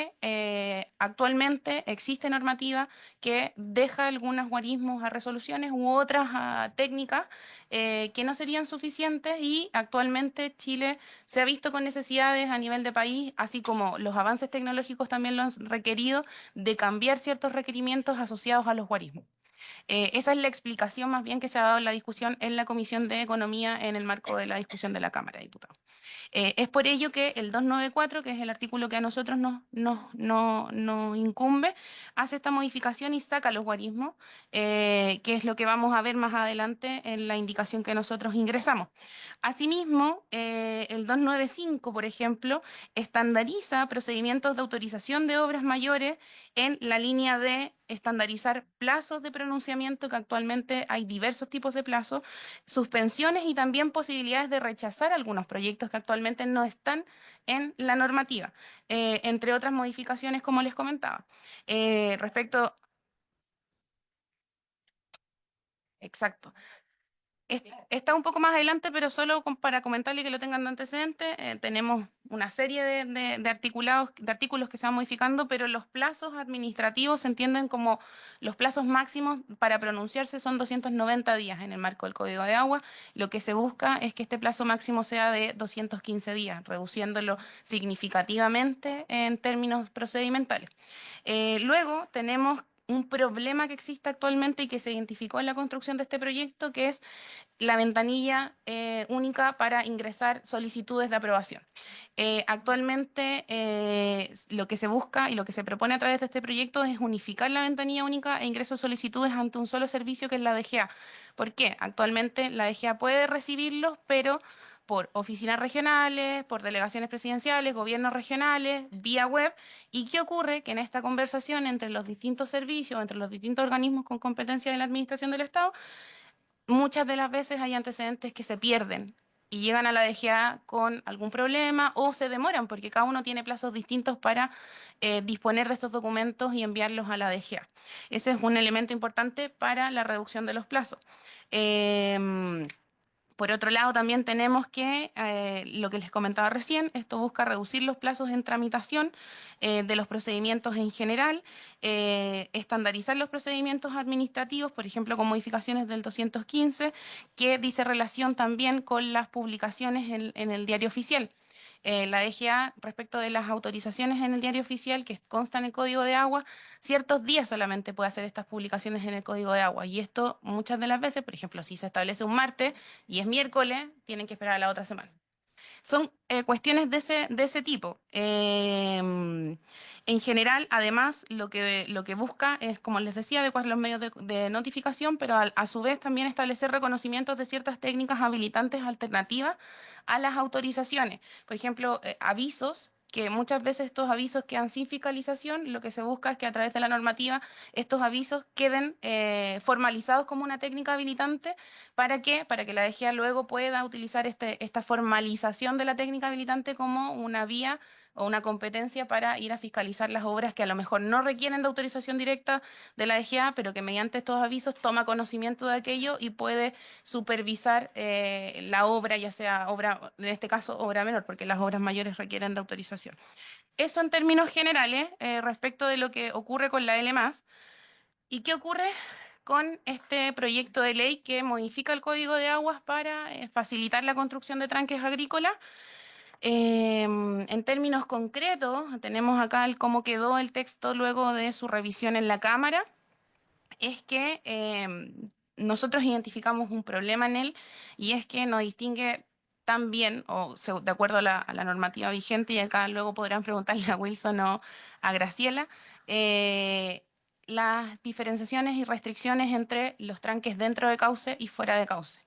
G: actualmente existe normativa que deja algunos guarismos a resoluciones u otras a técnicas que no serían suficientes y actualmente Chile se ha visto con necesidades a nivel de país, así como los avances tecnológicos también lo han requerido, de cambiar ciertos requerimientos asociados a los guarismos. Esa es la explicación más bien que se ha dado en la discusión en la Comisión de Economía en el marco de la discusión de la Cámara de Diputados. Es por ello que el 294, que es el artículo que a nosotros nos incumbe, hace esta modificación y saca los guarismos, que es lo que vamos a ver más adelante en la indicación que nosotros ingresamos. Asimismo, el 295, por ejemplo, estandariza procedimientos de autorización de obras mayores en la línea de estandarizar plazos de pronunciamiento, que actualmente hay diversos tipos de plazos, suspensiones y también posibilidades de rechazar algunos proyectos que actualmente no están en la normativa, entre otras modificaciones, como les comentaba. Respecto. Exacto. Está un poco más adelante, pero solo para comentarle que lo tengan de antecedente, tenemos una serie de artículos que se van modificando, pero los plazos administrativos se entienden como los plazos máximos para pronunciarse son 290 días en el marco del Código de Agua. Lo que se busca es que este plazo máximo sea de 215 días, reduciéndolo significativamente en términos procedimentales. Luego tenemos un problema que existe actualmente y que se identificó en la construcción de este proyecto, que es la ventanilla única para ingresar solicitudes de aprobación. Actualmente lo que se busca y lo que se propone a través de este proyecto es unificar la ventanilla única e ingreso de solicitudes ante un solo servicio que es la DGA. ¿Por qué? Actualmente la DGA puede recibirlos, pero por oficinas regionales, por delegaciones presidenciales, gobiernos regionales, vía web. ¿Y qué ocurre? Que en esta conversación entre los distintos servicios, entre los distintos organismos con competencia de la Administración del Estado, muchas de las veces hay antecedentes que se pierden y llegan a la DGA con algún problema o se demoran porque cada uno tiene plazos distintos para disponer de estos documentos y enviarlos a la DGA. Ese es un elemento importante para la reducción de los plazos. Por otro lado, también tenemos que, lo que les comentaba recién, esto busca reducir los plazos en tramitación de los procedimientos en general, estandarizar los procedimientos administrativos, por ejemplo, con modificaciones del 215, que dice relación también con las publicaciones en el diario oficial. La DGA, respecto de las autorizaciones en el diario oficial que consta en el Código de Agua, ciertos días solamente puede hacer estas publicaciones en el Código de Agua. Y esto muchas de las veces, por ejemplo, si se establece un martes y es miércoles, tienen que esperar a la otra semana. Son cuestiones de ese tipo. En general, además, lo que busca es, como les decía, adecuar los medios de notificación, pero a su vez también establecer reconocimientos de ciertas técnicas habilitantes alternativas a las autorizaciones. Por ejemplo, avisos, que muchas veces estos avisos quedan sin fiscalización. Lo que se busca es que a través de la normativa estos avisos queden formalizados como una técnica habilitante. ¿Para qué? Para que la DGA luego pueda utilizar esta formalización de la técnica habilitante como una vía o una competencia para ir a fiscalizar las obras que a lo mejor no requieren de autorización directa de la DGA, pero que mediante estos avisos toma conocimiento de aquello y puede supervisar la obra, ya sea obra, en este caso, obra menor, porque las obras mayores requieren de autorización. Eso en términos generales respecto de lo que ocurre con la L+. ¿Y qué ocurre con este proyecto de ley que modifica el Código de Aguas para facilitar la construcción de tranques agrícolas? En términos concretos, tenemos acá cómo quedó el texto luego de su revisión en la Cámara. Es que nosotros identificamos un problema en él y es que no distingue tan bien, de acuerdo a la normativa vigente, y acá luego podrán preguntarle a Wilson o a Graciela, las diferenciaciones y restricciones entre los tranques dentro de cauce y fuera de cauce,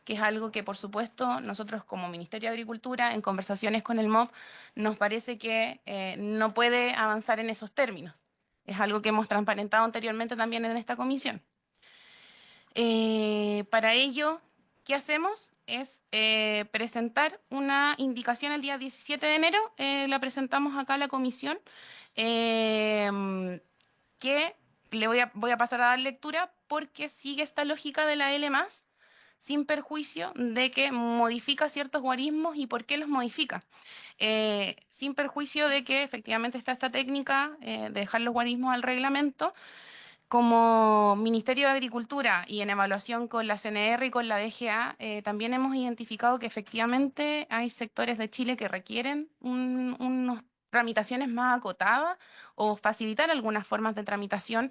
G: que es algo que, por supuesto, nosotros como Ministerio de Agricultura, en conversaciones con el MOP, nos parece que no puede avanzar en esos términos. Es algo que hemos transparentado anteriormente también en esta comisión. Para ello, ¿qué hacemos? Es presentar una indicación el día 17 de enero, la presentamos acá a la comisión, que voy a pasar a dar lectura porque sigue esta lógica de la L+, sin perjuicio de que modifica ciertos guarismos y por qué los modifica. Sin perjuicio de que efectivamente está esta técnica de dejar los guarismos al reglamento. Como Ministerio de Agricultura y en evaluación con la CNR y con la DGA, también hemos identificado que efectivamente hay sectores de Chile que requieren unas tramitaciones más acotadas o facilitar algunas formas de tramitación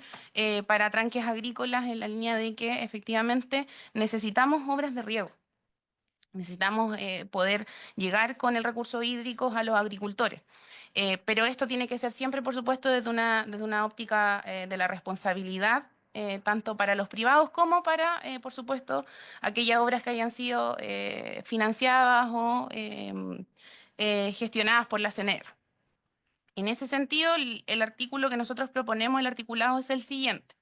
G: para tranques agrícolas en la línea de que efectivamente necesitamos obras de riego. Necesitamos poder llegar con el recurso hídrico a los agricultores. Pero esto tiene que ser siempre, por supuesto, desde una óptica de la responsabilidad, tanto para los privados como para, por supuesto, aquellas obras que hayan sido financiadas o gestionadas por la CNR. En ese sentido, el artículo que nosotros proponemos, el articulado, es el siguiente.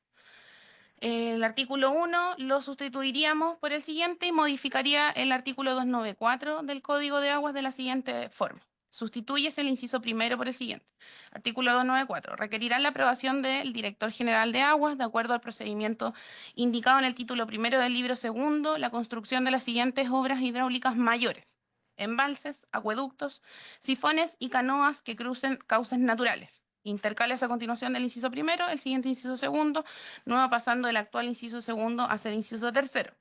G: El artículo 1 lo sustituiríamos por el siguiente y modificaría el artículo 294 del Código de Aguas de la siguiente forma. Sustituyes el inciso primero por el siguiente. Artículo 294. Requerirán la aprobación del Director General de Aguas, de acuerdo al procedimiento indicado en el título primero del libro segundo, la construcción de las siguientes obras hidráulicas mayores: embalses, acueductos, sifones y canoas que crucen cauces naturales. Intercales a continuación del inciso primero, el siguiente inciso segundo, nueva pasando del actual inciso segundo a ser inciso tercero.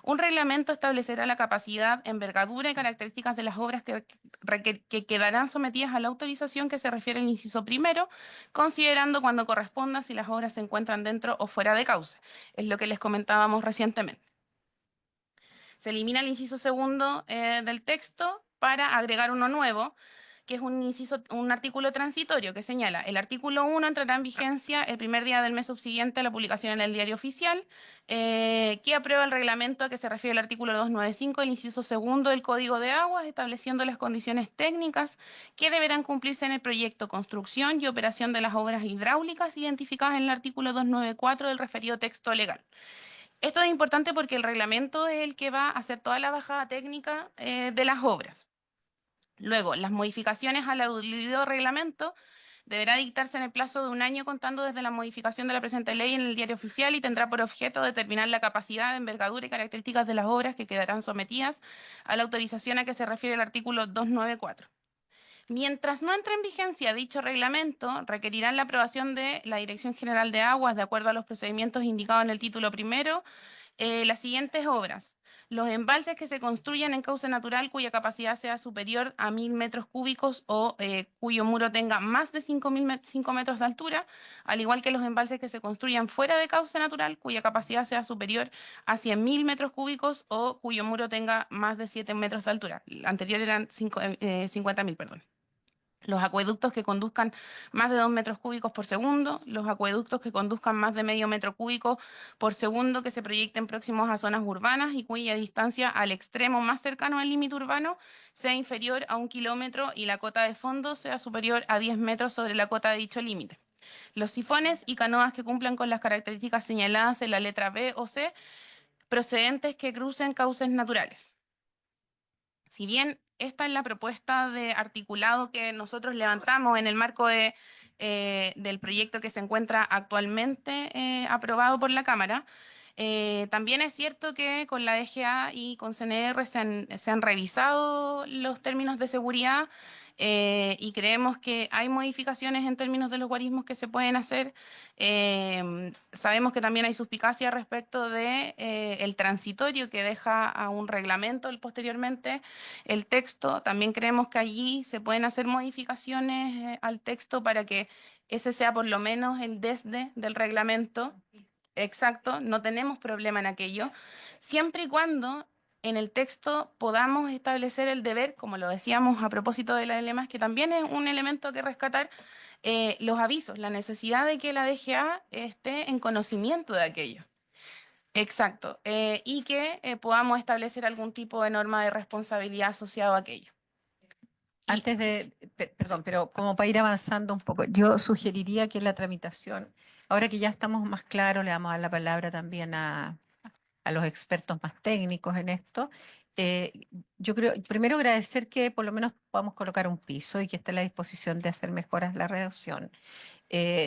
G: Un reglamento establecerá la capacidad, envergadura y características de las obras que quedarán sometidas a la autorización que se refiere al inciso primero, considerando cuando corresponda si las obras se encuentran dentro o fuera de cauce. Es lo que les comentábamos recientemente. Se elimina el inciso segundo del texto para agregar uno nuevo, que es un artículo transitorio que señala: el artículo 1 entrará en vigencia el primer día del mes subsiguiente a la publicación en el Diario Oficial, que aprueba el reglamento a que se refiere el artículo 295, el inciso segundo del Código de Aguas, estableciendo las condiciones técnicas que deberán cumplirse en el proyecto, construcción y operación de las obras hidráulicas identificadas en el artículo 294 del referido texto legal. Esto es importante porque el reglamento es el que va a hacer toda la bajada técnica de las obras. Luego, las modificaciones al aludido reglamento deberá dictarse en el plazo de un año contando desde la modificación de la presente ley en el Diario Oficial y tendrá por objeto determinar la capacidad, envergadura y características de las obras que quedarán sometidas a la autorización a que se refiere el artículo 294. Mientras no entre en vigencia dicho reglamento, requerirán la aprobación de la Dirección General de Aguas, de acuerdo a los procedimientos indicados en el título primero, las siguientes obras: los embalses que se construyan en cauce natural cuya capacidad sea superior a 1.000 metros cúbicos o cuyo muro tenga más de 5 metros de altura, al igual que los embalses que se construyan fuera de cauce natural cuya capacidad sea superior a 100.000 metros cúbicos o cuyo muro tenga más de 7 metros de altura. El anterior eran 50.000, perdón. Los acueductos que conduzcan más de 2 metros cúbicos por segundo, los acueductos que conduzcan más de medio metro cúbico por segundo que se proyecten próximos a zonas urbanas y cuya distancia al extremo más cercano al límite urbano sea inferior a 1 kilómetro y la cota de fondo sea superior a 10 metros sobre la cota de dicho límite. Los sifones y canoas que cumplan con las características señaladas en la letra B o C, procedentes que crucen cauces naturales. si bien esta es la propuesta de articulado que nosotros levantamos en el marco del proyecto que se encuentra actualmente aprobado por la Cámara, también es cierto que con la DGA y con CNR se han revisado los términos de seguridad y creemos que hay modificaciones en términos de los guarismos que se pueden hacer. Sabemos que también hay suspicacia respecto de el transitorio que deja a un reglamento posteriormente el texto. También creemos que allí se pueden hacer modificaciones al texto para que ese sea por lo menos el desde del reglamento. Exacto, no tenemos problema en aquello, siempre y cuando en el texto podamos establecer el deber, como lo decíamos a propósito de las lemas, que también es un elemento que rescatar, los avisos, la necesidad de que la DGA esté en conocimiento de aquello. Exacto, y que podamos establecer algún tipo de norma de responsabilidad asociado a aquello.
A: Antes de, perdón, pero como para ir avanzando un poco, yo sugeriría que la tramitación, ahora que ya estamos más claros, le vamos a dar la palabra también a los expertos más técnicos en esto. Yo creo, primero agradecer que por lo menos podamos colocar un piso y que esté a la disposición de hacer mejoras en la redacción.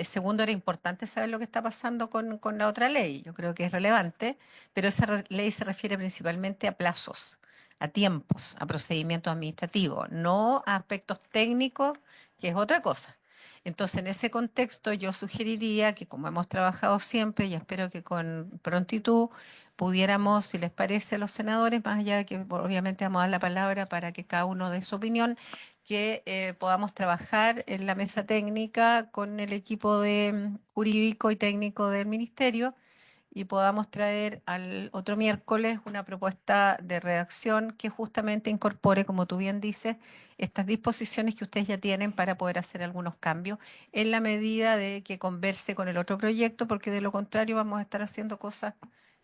A: Segundo, era importante saber lo que está pasando con la otra ley. Yo creo que es relevante, pero esa ley se refiere principalmente a plazos, a tiempos, a procedimientos administrativos, no a aspectos técnicos, que es otra cosa. Entonces, en ese contexto, yo sugeriría que, como hemos trabajado siempre, y espero que con prontitud pudiéramos, si les parece a los senadores, más allá de que obviamente vamos a dar la palabra para que cada uno dé su opinión, que podamos trabajar en la mesa técnica con el equipo de jurídico y técnico del ministerio y podamos traer al otro miércoles una propuesta de redacción que justamente incorpore, como tú bien dices, estas disposiciones que ustedes ya tienen para poder hacer algunos cambios en la medida de que converse con el otro proyecto, porque de lo contrario vamos a estar haciendo cosas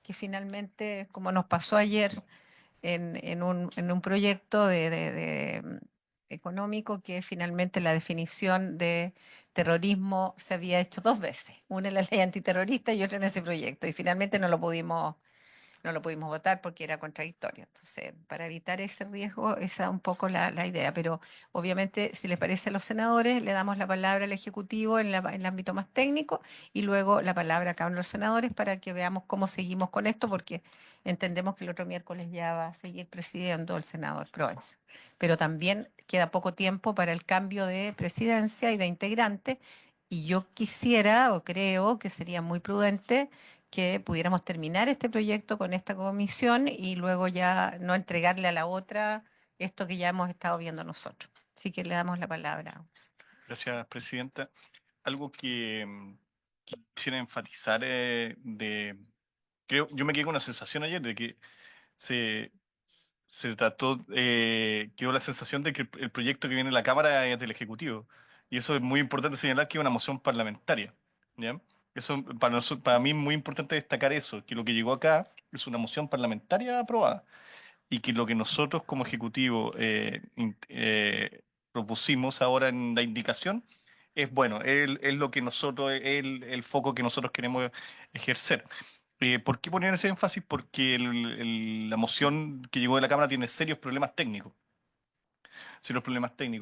A: que finalmente, como nos pasó ayer, en un proyecto económico que finalmente la definición de terrorismo se había hecho dos veces, una en la ley antiterrorista y otra en ese proyecto, y finalmente no lo pudimos votar porque era contradictorio. Entonces, para evitar ese riesgo, esa es un poco la idea. Pero obviamente, si les parece a los senadores, le damos la palabra al Ejecutivo en el ámbito más técnico y luego la palabra a cada uno de los senadores para que veamos cómo seguimos con esto, porque entendemos que el otro miércoles ya va a seguir presidiendo el senador Proens. Pero también queda poco tiempo para el cambio de presidencia y de integrante. Y yo quisiera o creo que sería muy prudente que pudiéramos terminar este proyecto con esta comisión y luego ya no entregarle a la otra esto que ya hemos estado viendo nosotros. Así que le damos la palabra.
D: Gracias, Presidenta. Algo que quisiera enfatizar creo, yo me quedé con una sensación ayer de que se, se trató, quedó la sensación de que el proyecto que viene en la Cámara es del Ejecutivo. Y eso es muy importante señalar que es una moción parlamentaria. ¿Ya? Eso para mí es muy importante destacar eso, que lo que llegó acá es una moción parlamentaria aprobada y que lo que nosotros como Ejecutivo propusimos ahora en la indicación es bueno, es lo que nosotros, el foco que nosotros queremos ejercer. ¿Por qué poner ese énfasis? Porque la moción que llegó de la Cámara tiene serios problemas técnicos,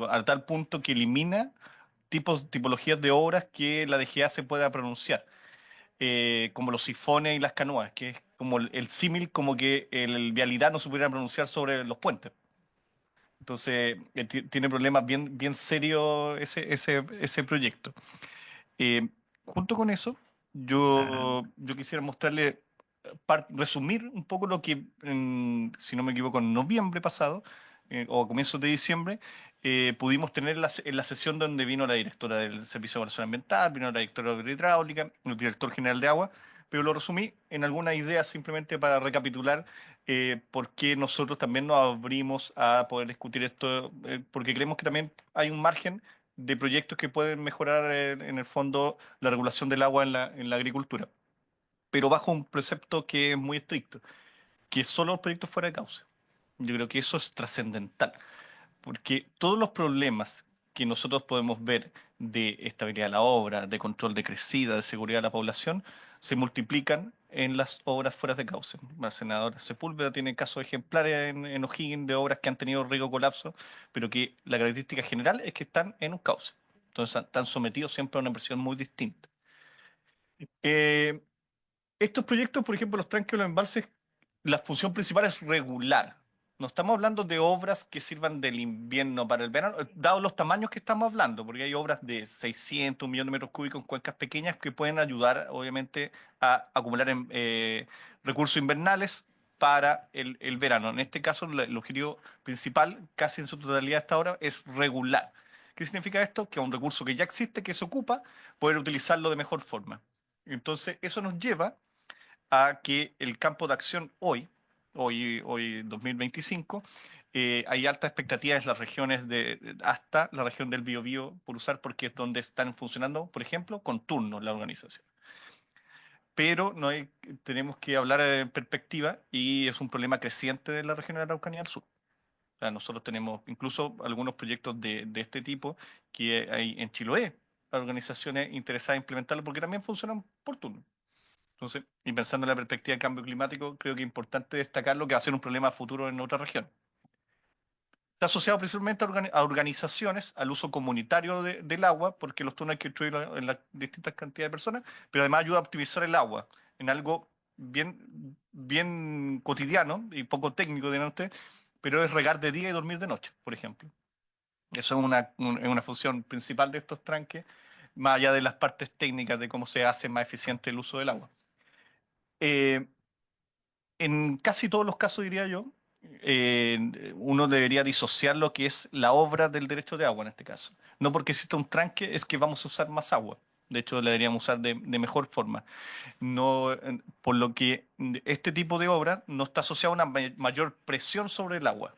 D: a tal punto que elimina tipologías de obras que la DGA se pueda pronunciar, como los sifones y las canoas, que es como el símil, como que el vialidad no se pudiera pronunciar sobre los puentes. Entonces, tiene problemas bien serios ese proyecto. Eh, Junto con eso, yo quisiera mostrarle, resumir un poco lo que, si no me equivoco, en noviembre pasado, o a comienzos de diciembre, pudimos tener en la sesión donde vino la directora del Servicio de Evaluación Ambiental, vino la directora de Hidráulica, el director general de Agua, pero lo resumí en algunas ideas simplemente para recapitular por qué nosotros también nos abrimos a poder discutir esto, porque creemos que también hay un margen de proyectos que pueden mejorar en el fondo la regulación del agua en la agricultura, pero bajo un precepto que es muy estricto, que es solo los proyectos fuera de cauce. Yo creo que eso es trascendental, porque todos los problemas que nosotros podemos ver de estabilidad de la obra, de control de crecida, de seguridad de la población, se multiplican en las obras fuera de cauce. La senadora Sepúlveda tiene casos ejemplares en O'Higgins de obras que han tenido riesgo de colapso, pero que la característica general es que están en un cauce. Entonces están sometidos siempre a una presión muy distinta. Eh, Estos proyectos, por ejemplo, los tranques o los embalses, la función principal es regular. No estamos hablando de obras que sirvan del invierno para el verano, dados los tamaños que estamos hablando, porque hay obras de 600, 1 millón de metros cúbicos en cuencas pequeñas que pueden ayudar, obviamente, a acumular recursos invernales para el verano. En este caso, el objetivo principal, casi en su totalidad hasta ahora, es regular. ¿Qué significa esto? Que a un recurso que ya existe, que se ocupa, poder utilizarlo de mejor forma. Entonces, eso nos lleva a que el campo de acción hoy 2025, hay alta expectativa en las regiones hasta la región del Biobío, por usar, porque es donde están funcionando, por ejemplo, con turnos la organización. Pero tenemos que hablar en perspectiva y es un problema creciente de la región de la Araucanía del Sur. O sea, nosotros tenemos incluso algunos proyectos de este tipo que hay en Chiloé, organizaciones interesadas en implementarlo porque también funcionan por turno. Entonces, y pensando en la perspectiva del cambio climático, creo que es importante destacar lo que va a ser un problema futuro en otra región. Está asociado principalmente a organizaciones, al uso comunitario del agua, porque los turnos hay que distribuirlos en las distintas cantidades de personas, pero además ayuda a optimizar el agua en algo bien cotidiano y poco técnico, dirán ustedes, pero es regar de día y dormir de noche, por ejemplo. Eso es una función principal de estos tranques, más allá de las partes técnicas de cómo se hace más eficiente el uso del agua. Eh, en casi todos los casos, diría yo, uno debería disociar lo que es la obra del derecho de agua en este caso. No porque exista un tranque es que vamos a usar más agua. De hecho, la deberíamos usar de mejor forma. No, por lo que este tipo de obra no está asociado a una mayor presión sobre el agua,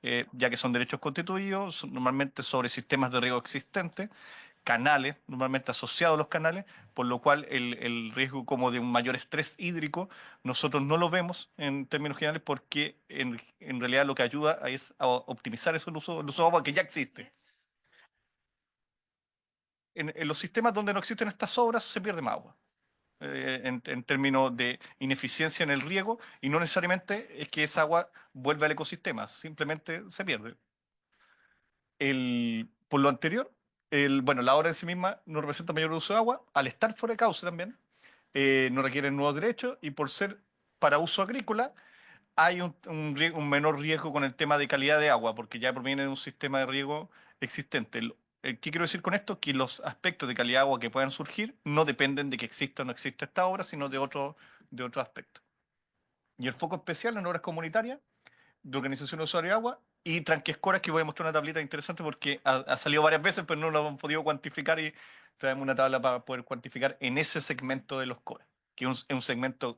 D: ya que son derechos constituidos, normalmente sobre sistemas de riego existentes, canales, normalmente asociados a los canales, por lo cual el riesgo como de un mayor estrés hídrico nosotros no lo vemos en términos generales porque en realidad lo que ayuda es a optimizar el uso de agua que ya existe. En los sistemas donde no existen estas obras se pierde más agua. En términos de ineficiencia en el riego y no necesariamente es que esa agua vuelva al ecosistema, simplemente se pierde. Por lo anterior, bueno, la obra en sí misma no representa mayor uso de agua, al estar fuera de cauce también, no requieren nuevos derechos y por ser para uso agrícola hay un menor riesgo con el tema de calidad de agua, porque ya proviene de un sistema de riego existente. ¿Qué quiero decir con esto? Que los aspectos de calidad de agua que puedan surgir no dependen de que exista o no exista esta obra, sino de otro aspecto. Y el foco especial en obras comunitarias de organización de usuario de agua y tranquescoras, que voy a mostrar una tablita interesante porque ha salido varias veces, pero no lo hemos podido cuantificar y traemos una tabla para poder cuantificar en ese segmento de los cores, que es un segmento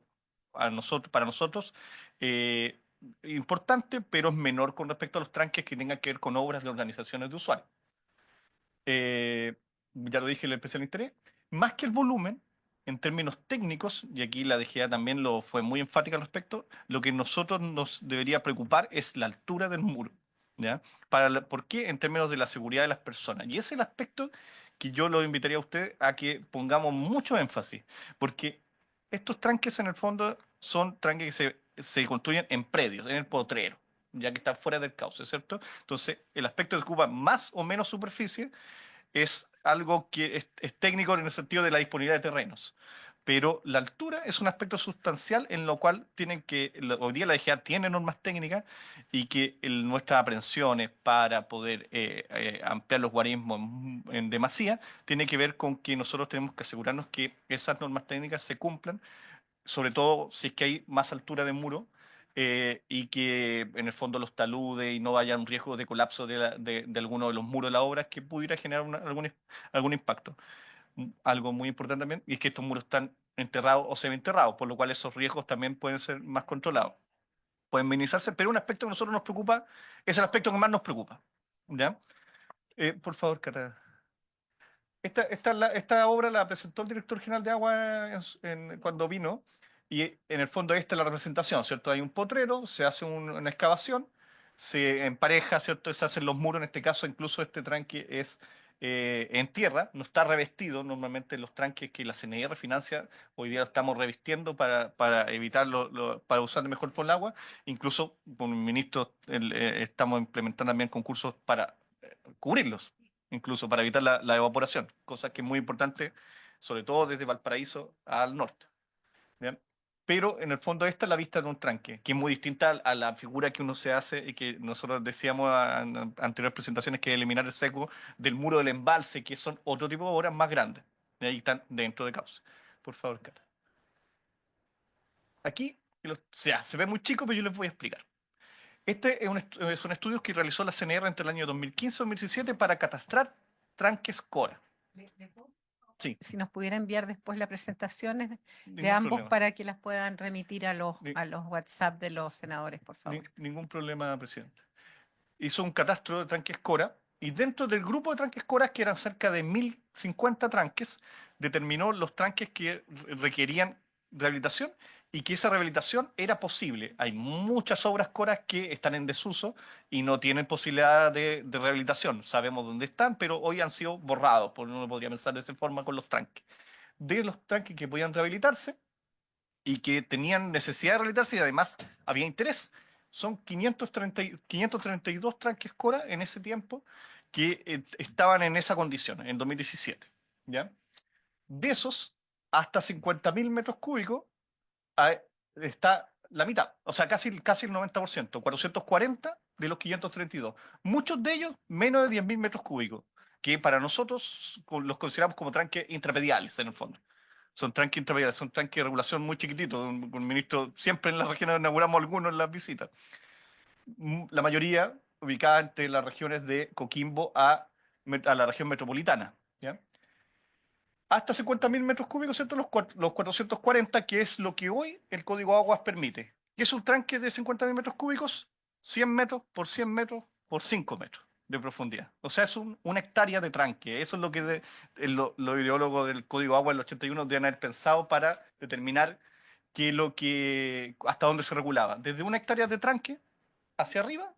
D: para nosotros eh, importante, pero es menor con respecto a los tranques que tengan que ver con obras de organizaciones de usuarios. Eh, ya lo dije en el especial interés, más que el volumen, en términos técnicos, y aquí la DGA también lo fue muy enfática al respecto, lo que nosotros nos debería preocupar es la altura del muro. ¿Ya? ¿Por qué? En términos de la seguridad de las personas. Y ese es el aspecto que yo lo invitaría a usted a que pongamos mucho énfasis, porque estos tranques en el fondo son tranques que se construyen en predios, en el potrero, ya que están fuera del cauce, ¿cierto? Entonces, el aspecto de que ocupa más o menos superficie es algo que es técnico en el sentido de la disponibilidad de terrenos. Pero la altura es un aspecto sustancial en lo cual hoy día la DGA tiene normas técnicas y que nuestras aprehensiones para poder ampliar los guarismos en demasía tiene que ver con que nosotros tenemos que asegurarnos que esas normas técnicas se cumplan, sobre todo si es que hay más altura de muro y que en el fondo los talude y no haya un riesgo de colapso de alguno de los muros de la obra que pudiera generar algún impacto. Algo muy importante también y es que estos muros están enterrados o semienterrados, por lo cual esos riesgos también pueden ser más controlados. Pueden minimizarse, pero un aspecto que a nosotros nos preocupa es el aspecto que más nos preocupa. ¿Ya? Por favor, Cata. Esta obra la presentó el director general de Agua cuando vino, y en el fondo esta es la representación, ¿cierto? Hay un potrero, se hace una excavación, se empareja, ¿cierto? Se hacen los muros, en este caso incluso este tranque es en tierra, no está revestido. Normalmente los tranques que la CNR financia, hoy día lo estamos revistiendo para evitarlo, para usar mejor por el agua. Incluso con el ministro estamos implementando también concursos para cubrirlos, incluso para evitar la evaporación, cosa que es muy importante, sobre todo desde Valparaíso al norte. ¿Bien? Pero en el fondo esta es la vista de un tranque, que es muy distinta a la figura que uno se hace y que nosotros decíamos en anteriores presentaciones, que es eliminar el seco del muro del embalse, que son otro tipo de obras más grandes. Y ahí están dentro de cauce. Por favor, Carla. Aquí, o sea, se ve muy chico, pero yo les voy a explicar. Este es son estudios que realizó la CNR entre el año 2015 y 2017 para catastrar tranques Cora. Sí,
A: Si nos pudiera enviar después las presentaciones de
D: ningún
A: ambos
D: problema.
A: para que las puedan remitir a los
D: Ni-
A: WhatsApp de los senadores, por favor.
D: Ningún problema, presidente. Hizo un catastro de tranques Cora y dentro del grupo de tranques Cora, que eran cerca de 1050 tranques, determinó los tranques que requerían rehabilitación y que esa rehabilitación era posible. Hay muchas obras Coras que están en desuso y no tienen posibilidad de rehabilitación. Sabemos dónde están, pero hoy han sido borrados, porque uno podría pensar de esa forma con los tranques. De los tranques que podían rehabilitarse y que tenían necesidad de rehabilitarse y además había interés. Son 532 tranques Cora en ese tiempo que estaban en esa condición, en 2017. ¿Ya? De esos, hasta 50.000 metros cúbicos ah, está la mitad, o sea, casi el 90%, 440 de los 532. Muchos de ellos menos de 10.000 metros cúbicos, que para nosotros los consideramos como tranques intrapediales en el fondo. Son tranques intrapediales, son tranques de regulación muy chiquititos. Con el ministro siempre en las regiones inauguramos algunos en las visitas. La mayoría ubicada entre las regiones de Coquimbo a la región metropolitana. ¿Ya? Hasta 50.000 metros cúbicos, ¿cierto? Los 440, que es lo que hoy el Código Aguas permite. ¿Qué es un tranque de 50.000 metros cúbicos? 100 metros por 100 metros por 5 metros de profundidad. O sea, es una hectárea de tranque. Eso es lo que los ideólogos del Código Agua del 81 deben haber pensado para determinar hasta dónde se regulaba. Desde una hectárea de tranque hacia arriba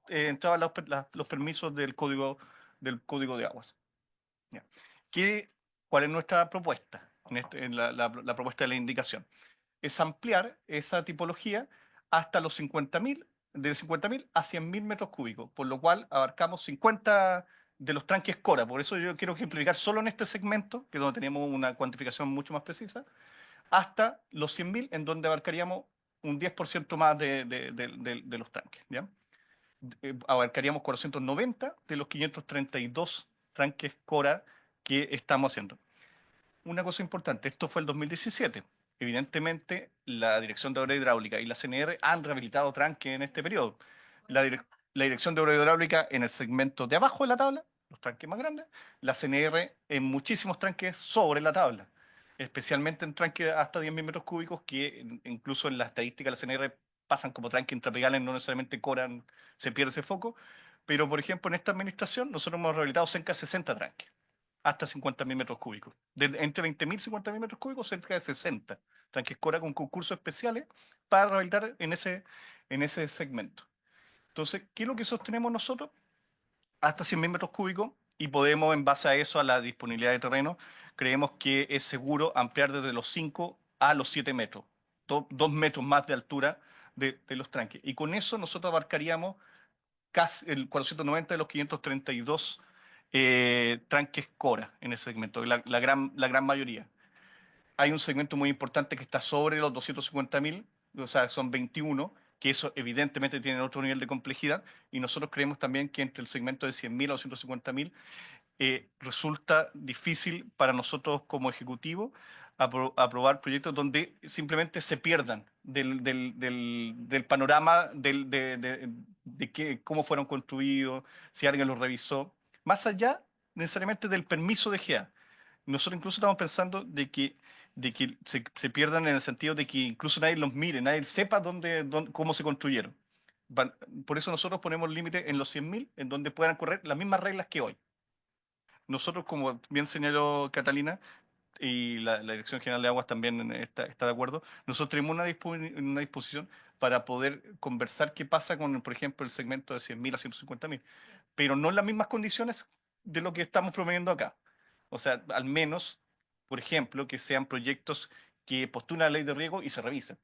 D: entraban los permisos del Código de Aguas. Ya. ¿Cuál es nuestra propuesta? En la propuesta de la indicación. Es ampliar esa tipología hasta los 50.000, de 50.000 a 100.000 metros cúbicos, por lo cual abarcamos 50 de los tranques Cora. Por eso yo quiero ejemplificar solo en este segmento, que es donde tenemos una cuantificación mucho más precisa, hasta los 100.000, en donde abarcaríamos un 10% más de los tranques. ¿Ya? Abarcaríamos 490 de los 532 tranques Cora que estamos haciendo. Una cosa importante, esto fue el 2017. Evidentemente, la Dirección de Obra Hidráulica y la CNR han rehabilitado tranques en este periodo. La Dirección de Obra Hidráulica en el segmento de abajo de la tabla, los tranques más grandes, la CNR en muchísimos tranques sobre la tabla, especialmente en tranques hasta 10.000 metros cúbicos, que incluso en la estadística de la CNR pasan como tranques intrapegales, no necesariamente cobran, se pierde ese foco. Pero, por ejemplo, en esta administración nosotros hemos rehabilitado cerca de 60 tranques hasta 50.000 metros cúbicos. Entre 20.000 y 50.000 metros cúbicos, cerca de 60 tranques Cora con concursos especiales para rehabilitar en ese segmento. Entonces, ¿qué es lo que sostenemos nosotros? Hasta 100.000 metros cúbicos y podemos, en base a eso, a la disponibilidad de terreno, creemos que es seguro ampliar desde los 5 a los 7 metros, 2 metros más de altura de los tranques. Y con eso nosotros abarcaríamos casi el 490 de los 532 tranques Cora en ese segmento, la gran mayoría. Hay un segmento muy importante que está sobre los 250.000, o sea, son 21, que eso evidentemente tiene otro nivel de complejidad, y nosotros creemos también que entre el segmento de 100.000 a 250.000 resulta difícil para nosotros como ejecutivo aprobar proyectos donde simplemente se pierdan del panorama de cómo fueron construidos, si alguien los revisó, más allá necesariamente del permiso de GEA. Nosotros incluso estamos pensando de que se pierdan en el sentido de que incluso nadie los mire, nadie sepa cómo se construyeron. Por eso nosotros ponemos límite en los 100.000, en donde puedan correr las mismas reglas que hoy. Nosotros, como bien señaló Catalina, y la Dirección General de Aguas también está de acuerdo, nosotros tenemos una disposición para poder conversar qué pasa con, por ejemplo, el segmento de 100.000 a 150.000, pero no en las mismas condiciones de lo que estamos promoviendo acá. O sea, al menos, por ejemplo, que sean proyectos que postulan la ley de riego y se revisen,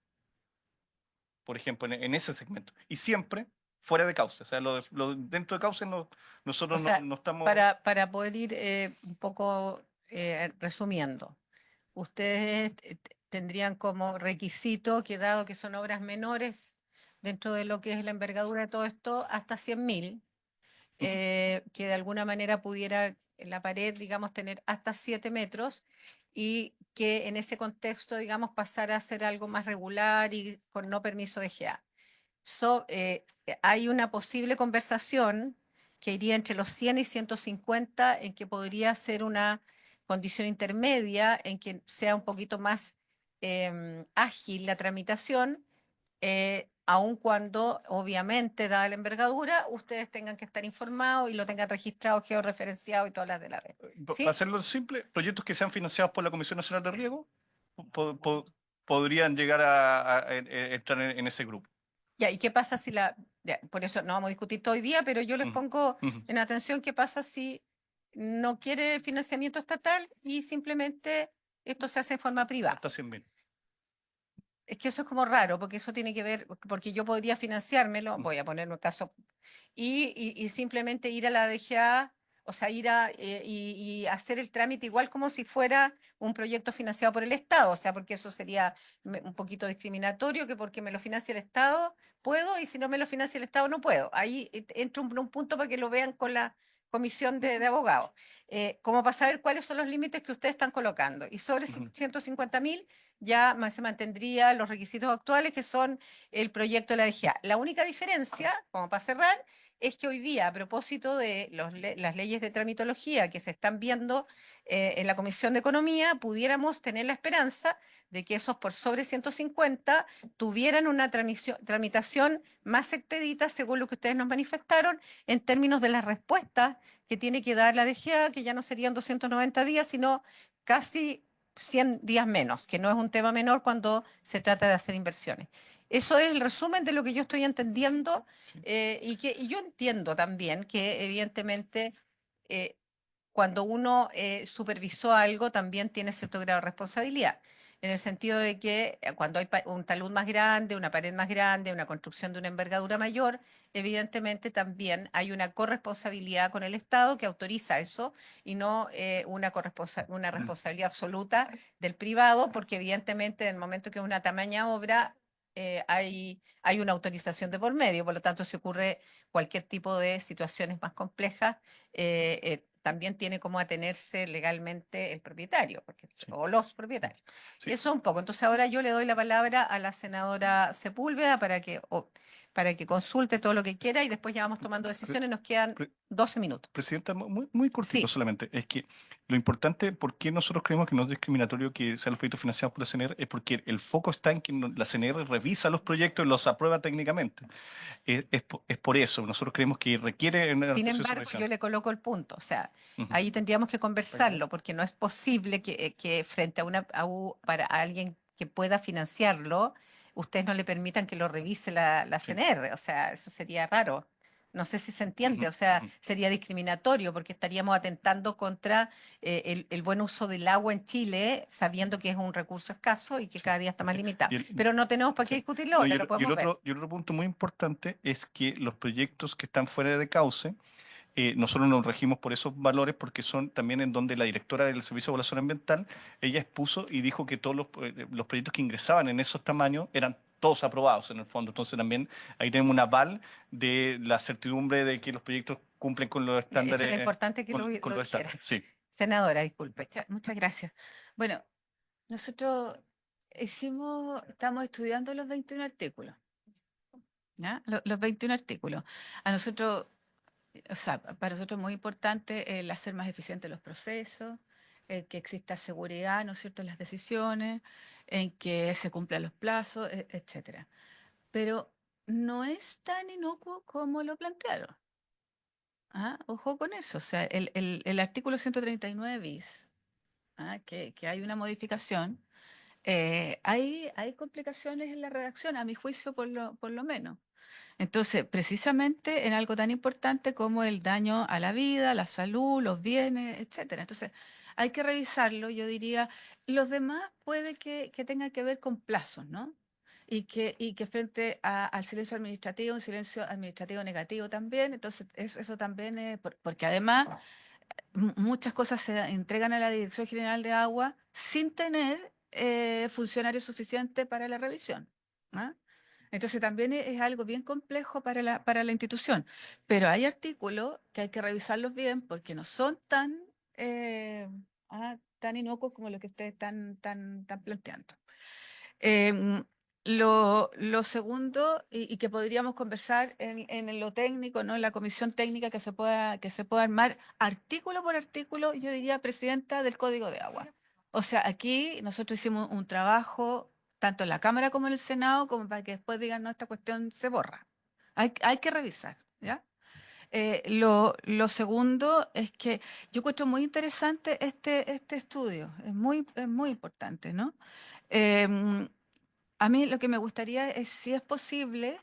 D: por ejemplo, en ese segmento. Y siempre fuera de cauce. O sea, dentro de cauce
A: O
D: nosotros
A: sea,
D: no estamos...
A: para poder ir un poco resumiendo, ustedes tendrían como requisito que dado que son obras menores dentro de lo que es la envergadura de todo esto, hasta 100.000, que de alguna manera pudiera en la pared, digamos, tener hasta 7 metros y que en ese contexto, digamos, pasara a ser algo más regular y con no permiso de GA. Hay una posible conversación que iría entre los 100 y 150 en que podría ser una condición intermedia, en que sea un poquito más ágil la tramitación, aun cuando obviamente, dada la envergadura, ustedes tengan que estar informados y lo tengan registrado, georreferenciado y todas las de la vez.
D: Para
A: ¿Sí?
D: hacerlo simple, proyectos que sean financiados por la Comisión Nacional de Riego podrían llegar a entrar en ese grupo.
A: Ya, ¿y qué pasa si ya, por eso no vamos a discutir todo hoy día, pero yo les
D: Ujú,
A: pongo
D: ujú.
A: en atención qué pasa si no quiere financiamiento estatal y simplemente esto se hace en forma privada?
D: Hasta 100.000.
A: Es que eso es como raro, porque eso tiene que ver, porque yo podría financiármelo,
D: Mm.
A: voy a poner un caso, y simplemente ir a la DGA, o sea, ir y hacer el trámite igual como si fuera un proyecto financiado por el Estado, o sea, porque eso sería un poquito discriminatorio, que porque me lo financia el Estado puedo, y si no me lo financia el Estado no puedo. Ahí entro en un punto para que lo vean con la comisión de abogados, como para saber cuáles son los límites que ustedes están colocando. Y sobre
D: Ujú.
A: 150.000 ya se mantendría los requisitos actuales, que son el proyecto de la DGA. La única diferencia, como para cerrar, es que hoy día, a propósito de las leyes de tramitología que se están viendo en la Comisión de Economía, pudiéramos tener la esperanza de que esos por sobre 150 tuvieran una tramitación más expedita, según lo que ustedes nos manifestaron, en términos de las respuestas que tiene que dar la DGA, que ya no serían 290 días, sino casi 100 días menos, que no es un tema menor cuando se trata de hacer inversiones. Eso es el resumen de lo que yo estoy entendiendo, y yo entiendo también que evidentemente eh, cuando uno supervisó algo también tiene cierto grado de responsabilidad, en el sentido de que cuando hay un talud más grande, una pared más grande, una construcción de una envergadura mayor, evidentemente también hay una corresponsabilidad con el Estado que autoriza eso y no una responsabilidad absoluta del privado, porque evidentemente en el momento que es una tamaña obra, hay una autorización de por medio, por lo tanto, si ocurre cualquier tipo de situaciones más complejas, también tiene como atenerse legalmente el propietario,
D: Sí,
A: o los propietarios.
D: sí.
A: Eso un poco. Entonces ahora yo le doy la palabra a la senadora Sepúlveda para que consulte todo lo que quiera y después ya vamos tomando decisiones. Nos quedan
D: Pre-
A: 12 minutos.
D: Presidenta, muy cortito
A: Sí,
D: solamente. Es que lo importante, ¿por qué nosotros creemos que no es discriminatorio que sean los proyectos financiados por la CNR? Es porque el foco está en que la CNR revisa los proyectos y los aprueba técnicamente. Es por eso. Nosotros creemos que requiere un
A: sin
D: proceso de
A: embargo, yo
D: revisión.
A: le coloco el punto. O sea,
D: Ujú.
A: ahí tendríamos que conversarlo porque no es posible que frente para alguien que pueda financiarlo, ustedes no le permitan que lo revise la
D: Sí.
A: CNR. O sea, eso sería raro. No sé si se entiende,
D: Ujú,
A: o sea,
D: ujú.
A: sería discriminatorio porque estaríamos atentando contra el buen uso del agua en Chile, sabiendo que es un recurso escaso y que
D: Sí.
A: cada día está más limitado.
D: Y
A: Pero no tenemos para qué
D: sí.
A: discutirlo
D: No,
A: ahora, lo
D: y el
A: podemos ver.
D: otro, y el otro punto muy importante es que los proyectos que están fuera de cauce, nosotros nos regimos por esos valores porque son también en donde la directora del Servicio de Evaluación Ambiental, ella expuso y dijo que todos los proyectos que ingresaban en esos tamaños eran todos aprobados en el fondo. Entonces también ahí tenemos un aval de la certidumbre de que los proyectos cumplen con los
A: Eso
D: estándares,
A: era importante que
D: con
A: lo
D: los
A: dijera.
D: estándares. Sí.
A: Senadora, disculpe.
C: Muchas gracias. Bueno, nosotros estamos estudiando los 21 artículos, ¿ya? Los 21 artículos. A nosotros, o sea, para nosotros es muy importante el hacer más eficientes los procesos, que exista seguridad, ¿no es cierto?, en las decisiones, en que se cumplan los plazos, etcétera. Pero no es tan inocuo como lo plantearon. ¿Ah? Ojo con eso. O sea, el artículo 139 bis, ¿ah? Que hay una modificación, hay complicaciones en la redacción, a mi juicio por lo menos. Entonces, precisamente en algo tan importante como el daño a la vida, la salud, los bienes, etcétera. Entonces, hay que revisarlo, yo diría. Los demás puede que tengan que ver con plazos, ¿no? Y que frente al silencio administrativo, un silencio administrativo negativo también. Entonces, eso también es, porque además muchas cosas se entregan a la Dirección General de Agua sin tener funcionarios suficientes para la revisión. ¿Ah? Entonces también es algo bien complejo para la institución. Pero hay artículos que hay que revisarlos bien porque no son tan inocuos como lo que ustedes están planteando. Em, lo segundo, y que podríamos conversar en lo técnico, ¿no? En la comisión técnica que se pueda armar artículo por artículo, yo diría, presidenta, del Código de Agua. O sea, aquí nosotros hicimos un trabajo, tanto en la Cámara como en el Senado, como para que después digan, no, esta cuestión se borra. Hay que revisar, ¿ya? Lo segundo es que yo encuentro muy interesante este estudio, es muy importante, ¿no? Em, a mí lo que me gustaría es, si es posible,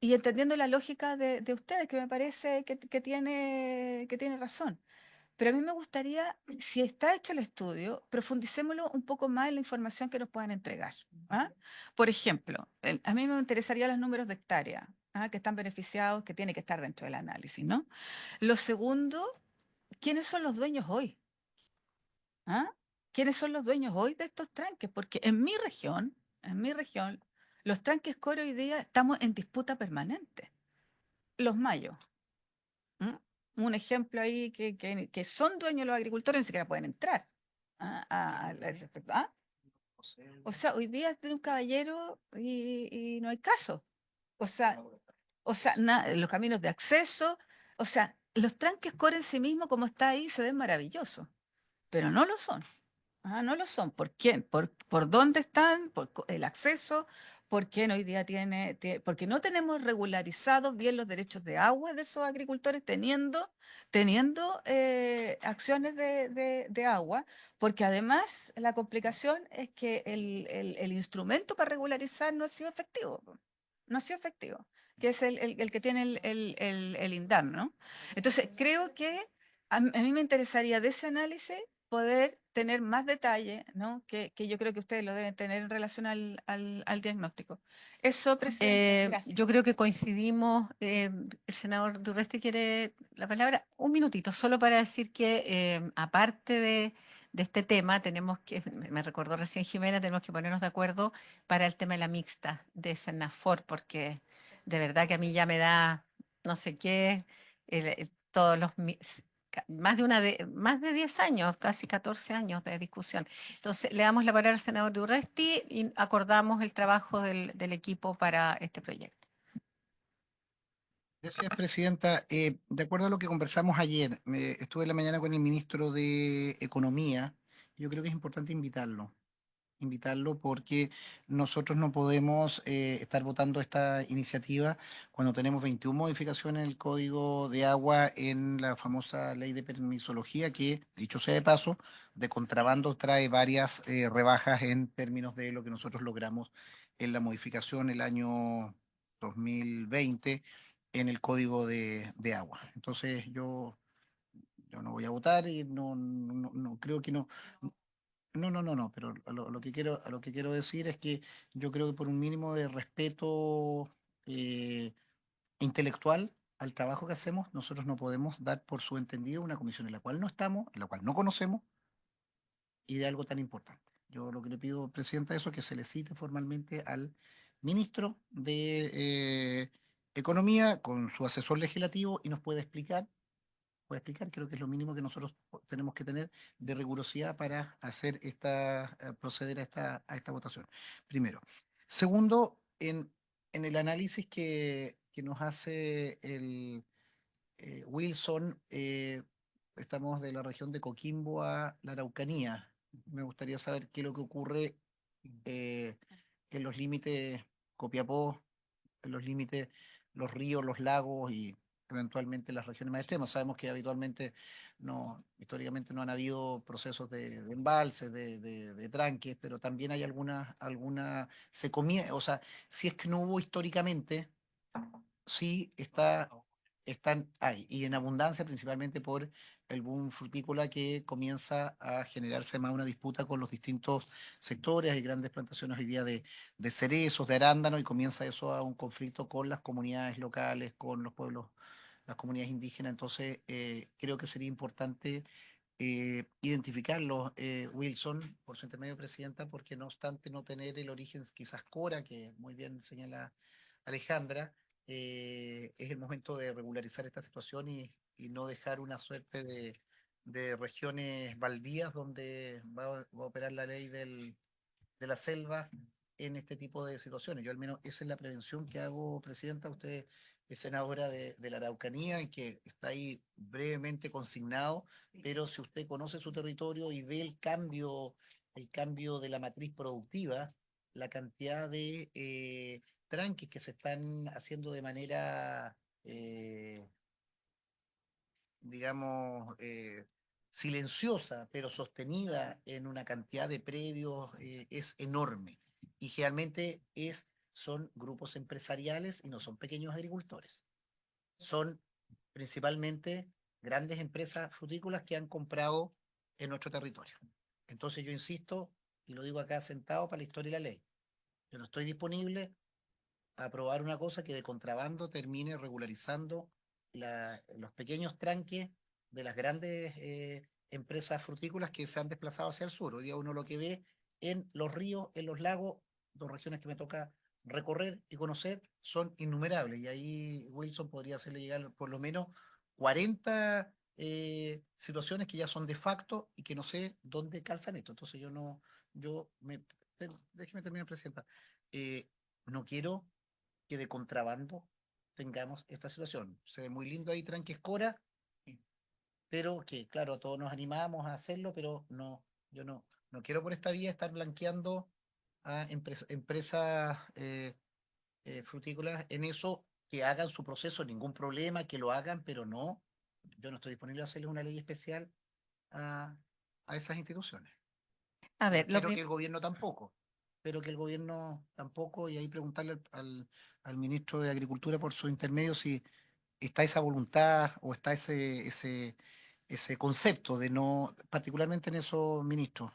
C: y entendiendo la lógica de ustedes, que me parece que tiene razón, pero a mí me gustaría, si está hecho el estudio, profundicémoslo un poco más en la información que nos puedan entregar. ¿Ah? Por ejemplo, a mí me interesaría los números de hectáreas que están beneficiados, que tiene que estar dentro del análisis, ¿no? Lo segundo, ¿quiénes son los dueños hoy? ¿Ah? ¿Quiénes son los dueños hoy de estos tranques? Porque en mi región, los tranques core hoy día estamos en disputa permanente. Los mayos. ¿M? Un ejemplo ahí que son dueños los agricultores, ni siquiera pueden entrar. Ese sector. O sea, hoy día tiene un caballero y no hay caso. O sea, los caminos de acceso, o sea, los tranques core en sí mismos, como está ahí, se ven maravillosos, pero no lo son. No lo son. ¿Por quién? ¿Por dónde están? ¿Por el acceso? ¿Por quién hoy día porque no tenemos regularizados bien los derechos de agua de esos agricultores teniendo acciones de agua? Porque además la complicación es que el instrumento para regularizar no ha sido efectivo. No ha sido efectivo, que es el que tiene el INDAM, ¿no? Entonces, creo que a mí me interesaría de ese análisis poder tener más detalle, ¿no? Que yo creo que ustedes lo deben tener en relación al diagnóstico. Eso, presidente. Gracias.
A: Yo creo que coincidimos. El senador Durresti quiere la palabra. Un minutito, solo para decir que aparte de este tema, me recordó recién Jimena, tenemos que ponernos de acuerdo para el tema de la mixta de Senafor, porque de verdad que a mí ya me da no sé qué, todos más de 10 años, casi 14 años de discusión. Entonces, le damos la palabra al senador Durresti y acordamos el trabajo del equipo para este proyecto.
H: Gracias, Presidenta. De acuerdo a lo que conversamos ayer, estuve en la mañana con el ministro de Economía. Yo creo que es importante invitarlo porque nosotros no podemos estar votando esta iniciativa cuando tenemos 21 modificaciones en el Código de Agua en la famosa ley de permisología que, dicho sea de paso, de contrabando trae varias rebajas en términos de lo que nosotros logramos en la modificación el año 2020 en el Código de Agua. Entonces yo no voy a votar y no creo que no. No, pero a lo que quiero decir es que yo creo que por un mínimo de respeto eh, intelectual al trabajo que hacemos, nosotros no podemos dar por subentendido una comisión en la cual no estamos, en la cual no conocemos y de algo tan importante. Yo lo que le pido, Presidenta, eso es que se le cite formalmente al ministro de Economía con su asesor legislativo y nos puede explicar, creo que es lo mínimo que nosotros tenemos que tener de rigurosidad para proceder a esta votación. Primero. Segundo, en el análisis que nos hace el Wilson, estamos de la región de Coquimbo a la Araucanía. Me gustaría saber qué es lo que ocurre eh, en los límites Copiapó, en los límites, los ríos, los lagos y eventualmente las regiones más extremas. Sabemos que habitualmente históricamente no han habido procesos de embalses, de tranques, pero también hay alguna, o sea, si es que no hubo históricamente, sí hay, y en abundancia principalmente por el boom frutícola que comienza a generarse más una disputa con los distintos sectores. Hay grandes plantaciones hoy día de cerezos, de arándanos, y comienza eso a un conflicto con las comunidades locales, con los pueblos, las comunidades indígenas. Entonces, creo que sería importante identificarlos, Wilson, por su intermedio, Presidenta, porque no obstante no tener el origen quizás Cora, que muy bien señala Alejandra, es el momento de regularizar esta situación y no dejar una suerte de regiones baldías donde va a operar la ley de la selva en este tipo de situaciones. Yo al menos esa es la prevención que hago, Presidenta. Usted es senadora de la Araucanía y que está ahí brevemente consignado, pero si usted conoce su territorio y ve el cambio de la matriz productiva, la cantidad de tranques que se están haciendo de manera, digamos, silenciosa, pero sostenida en una cantidad de predios, es enorme. Y generalmente son grupos empresariales y no son pequeños agricultores. Son principalmente grandes empresas frutícolas que han comprado en nuestro territorio. Entonces yo insisto, y lo digo acá sentado para la historia y la ley, yo no estoy disponible a aprobar una cosa que de contrabando termine regularizando los pequeños tranques de las grandes empresas frutícolas que se han desplazado hacia el sur. Hoy día uno lo que ve en los ríos, en los lagos, dos regiones que me toca recorrer y conocer, son innumerables. Y ahí Wilson podría hacerle llegar por lo menos 40 situaciones que ya son de facto y que no sé dónde calzan esto. Entonces yo no, yo me, déjeme terminar, Presidenta. No quiero que de contrabando tengamos esta situación. Se ve muy lindo ahí Tranquescora, pero que claro, todos nos animamos a hacerlo, pero no, yo no quiero por esta vía estar blanqueando a empresas frutícolas en eso, que hagan su proceso, ningún problema, que lo hagan, pero no, yo no estoy disponible a hacerles una ley especial a, a esas instituciones.
A: A ver,
H: Espero que el gobierno tampoco. Espero que el gobierno tampoco, y ahí preguntarle al ministro de Agricultura por su intermedio si está esa voluntad o está ese concepto de no, particularmente en esos ministros,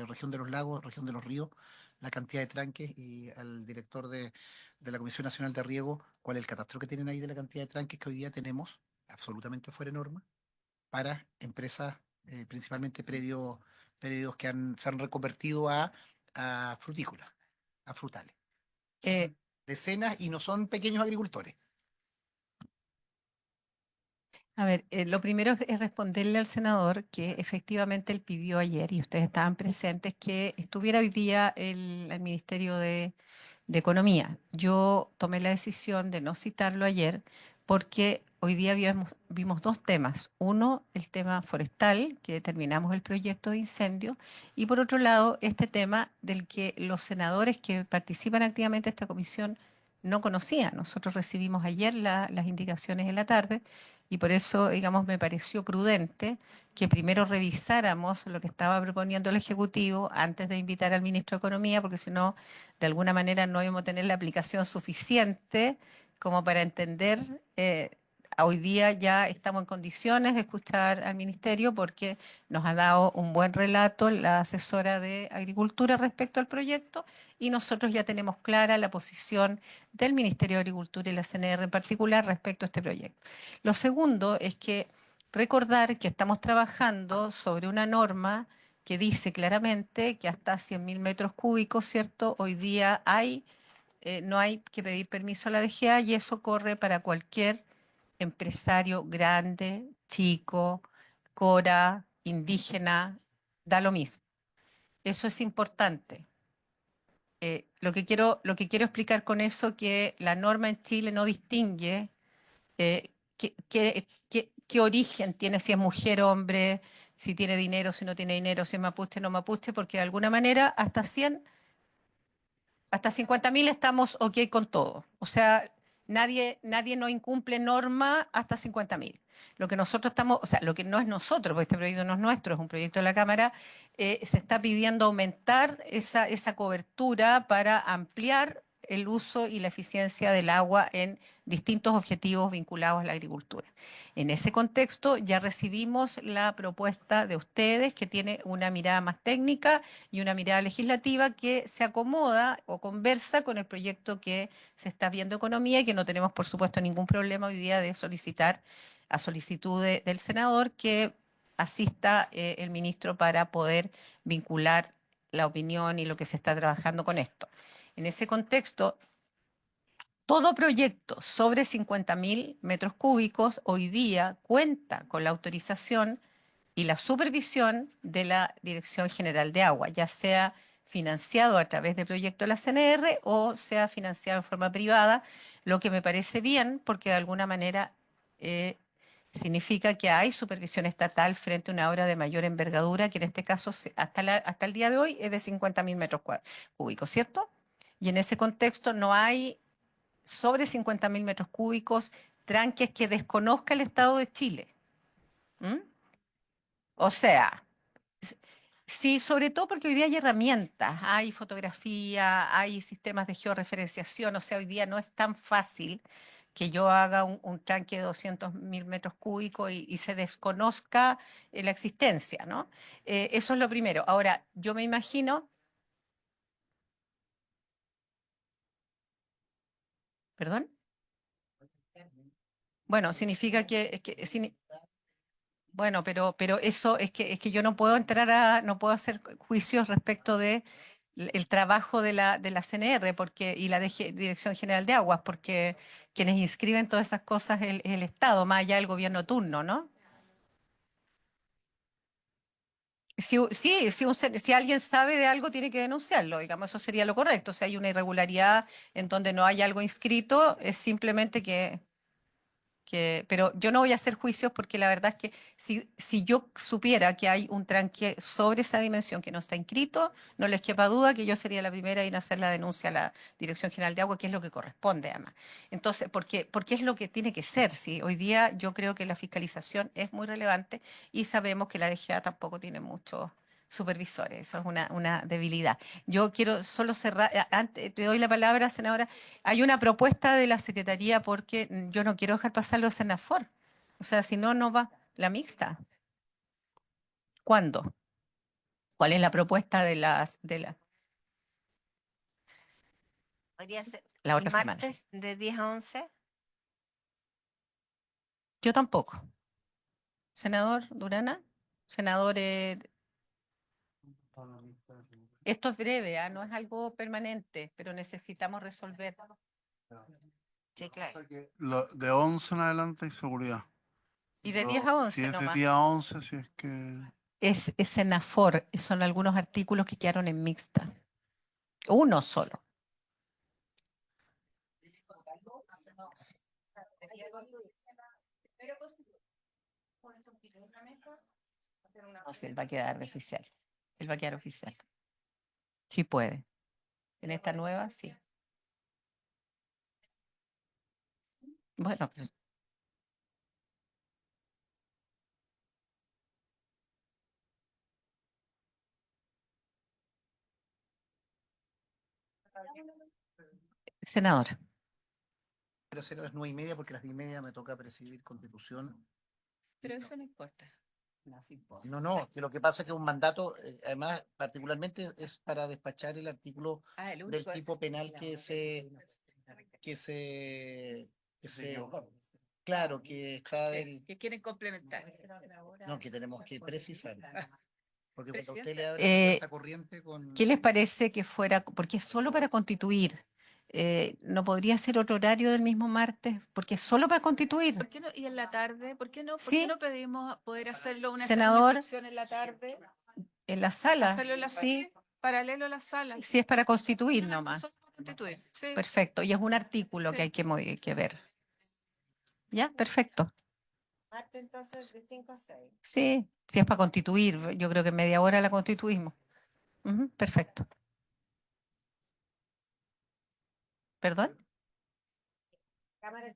H: región de los lagos, región de los ríos, la cantidad de tranques, y al director de la Comisión Nacional de Riego, cuál es el catastro que tienen ahí de la cantidad de tranques que hoy día tenemos, absolutamente fuera de norma, para empresas, principalmente predios que se han reconvertido a frutícolas, a frutales.
A: eh,
H: Son decenas y no son pequeños agricultores.
A: A ver, lo primero es responderle al senador que efectivamente él pidió ayer, y ustedes estaban presentes, que estuviera hoy día el Ministerio de Economía. Yo tomé la decisión de no citarlo ayer porque hoy día vimos dos temas. Uno, el tema forestal, que terminamos el proyecto de incendio, y por otro lado, este tema del que los senadores que participan activamente en esta comisión no conocían. Nosotros recibimos ayer las indicaciones en la tarde y por eso, digamos, me pareció prudente que primero revisáramos lo que estaba proponiendo el Ejecutivo antes de invitar al ministro de Economía, porque si no, de alguna manera no íbamos a tener la aplicación suficiente como para entender. Hoy día ya estamos en condiciones de escuchar al ministerio porque nos ha dado un buen relato la asesora de Agricultura respecto al proyecto, y nosotros ya tenemos clara la posición del Ministerio de Agricultura y la CNR en particular respecto a este proyecto. Lo segundo es que recordar que estamos trabajando sobre una norma que dice claramente que hasta 100.000 metros cúbicos, ¿cierto? Hoy día no hay que pedir permiso a la DGA, y eso corre para cualquier empresario grande, chico, cora, indígena, da lo mismo. Eso es importante. Lo que quiero explicar con eso, que la norma en Chile no distingue qué origen tiene, si es mujer o hombre, si tiene dinero, si no tiene dinero, si es mapuche o no mapuche, porque de alguna manera hasta 50.000 estamos ok con todo. O sea, nadie no incumple norma hasta 50.000. Lo que nosotros estamos, o sea, lo que no es nosotros, porque este proyecto no es nuestro, es un proyecto de la Cámara, se está pidiendo aumentar esa cobertura para ampliar el uso y la eficiencia del agua en distintos objetivos vinculados a la agricultura. En ese contexto ya recibimos la propuesta de ustedes que tiene una mirada más técnica y una mirada legislativa que se acomoda o conversa con el proyecto que se está viendo economía y que no tenemos por supuesto ningún problema hoy día de solicitar a solicitud del senador que asista el ministro para poder vincular la opinión y lo que se está trabajando con esto. En ese contexto, todo proyecto sobre 50.000 metros cúbicos hoy día cuenta con la autorización y la supervisión de la Dirección General de Agua, ya sea financiado a través de proyecto de la CNR o sea financiado en forma privada, lo que me parece bien porque de alguna manera significa que hay supervisión estatal frente a una obra de mayor envergadura, que en este caso hasta el día de hoy es de 50.000 metros cúbicos, ¿cierto? Y en ese contexto no hay sobre 50.000 metros cúbicos tranques que desconozca el Estado de Chile. ¿Mm? O sea, sí, sobre todo porque hoy día hay herramientas, hay fotografía, hay sistemas de georreferenciación, o sea, hoy día no es tan fácil que yo haga un tanque de 200.000 metros cúbicos y se desconozca la existencia, ¿no? Eso es lo primero. Ahora, yo me imagino, ¿perdón? Bueno, significa bueno, pero eso es que yo no puedo no puedo hacer juicios respecto de el trabajo de la CNR y la Dirección General de Aguas, porque quienes inscriben todas esas cosas es el Estado, más allá del gobierno turno, ¿no? Sí, si alguien sabe de algo, tiene que denunciarlo, digamos, eso sería lo correcto. Si hay una irregularidad en donde no hay algo inscrito, es simplemente pero yo no voy a hacer juicios porque la verdad es que si yo supiera que hay un tranque sobre esa dimensión que no está inscrito, no les quepa duda que yo sería la primera en hacer la denuncia a la Dirección General de Agua, que es lo que corresponde además. Entonces, porque es lo que tiene que ser, ¿sí? Hoy día yo creo que la fiscalización es muy relevante y sabemos que la DGA tampoco tiene muchos supervisores, eso es una debilidad. Yo quiero solo cerrar, te doy la palabra, senadora. Hay una propuesta de la Secretaría porque yo no quiero dejar pasar los Senafor. O sea, si no, no va la mixta. ¿Cuándo? ¿Cuál es la propuesta
B: Podría ser
A: la
B: el
A: otra semana?
B: martes de 10 a 11.
A: Yo tampoco. Senador Durana, senador, esto es breve, no es algo permanente, pero necesitamos resolver.
B: Sí, claro.
F: De 11 en adelante hay seguridad.
A: Y de 10 a 11
F: Si es de
A: nomás.
F: día a 11, si es que...
A: Es Senafor, son algunos artículos que quedaron en mixta. Uno solo. No, sí, él va a quedar oficial. Él va a quedar oficial. Sí puede. En esta nueva, sí. Bueno, pues, senador.
H: Quiero hacerlo a las 9:30 porque a las 10:30 me toca presidir Constitución.
C: Pero eso no importa.
H: No, que lo que pasa es que un mandato, además, particularmente es para despachar el artículo
C: El
H: del
C: único
H: tipo penal claro, que está del,
C: que quieren complementar.
H: no, que tenemos que precisar. Porque cuando
C: Presidenta,
H: usted le abre
A: Eh,
H: esta corriente con...
A: ¿Qué les parece que fuera, porque es solo para constituir? ¿No podría ser otro horario del mismo martes? Porque es solo para constituir.
C: ¿por qué no? ¿Y en la tarde? ¿Por qué
A: Sí.
C: no pedimos poder hacerlo una
A: Senador,
C: sección en la tarde?
A: En la sala.
C: Hacerlo en la
A: Sí,
C: paralelo a la sala.
A: sí es para constituir nomás.
C: Solo para constituir. Sí.
A: Perfecto. Y es un artículo que hay que ver. ¿Ya? Perfecto.
B: Martes entonces de 5 a 6.
A: Sí, si es para constituir, yo creo que en media hora la constituimos. Ujú, perfecto. ¿Perdón?
B: Cámara.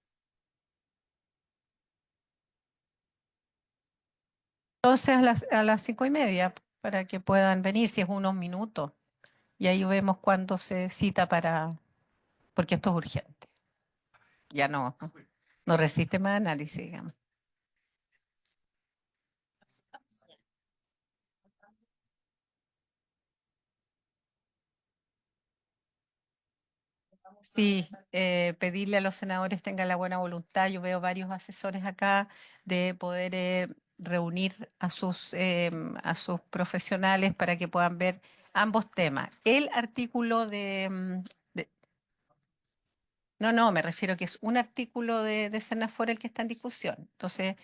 A: Entonces a las 5:30 para que puedan venir, si es unos minutos. Y ahí vemos cuándo se cita para porque esto es urgente. Ya no resiste más análisis, digamos. Sí, pedirle a los senadores tengan la buena voluntad. Yo veo varios asesores acá de poder reunir a sus profesionales para que puedan ver ambos temas. El artículo no, me refiero que es un artículo de Senafor el que está en discusión. Entonces,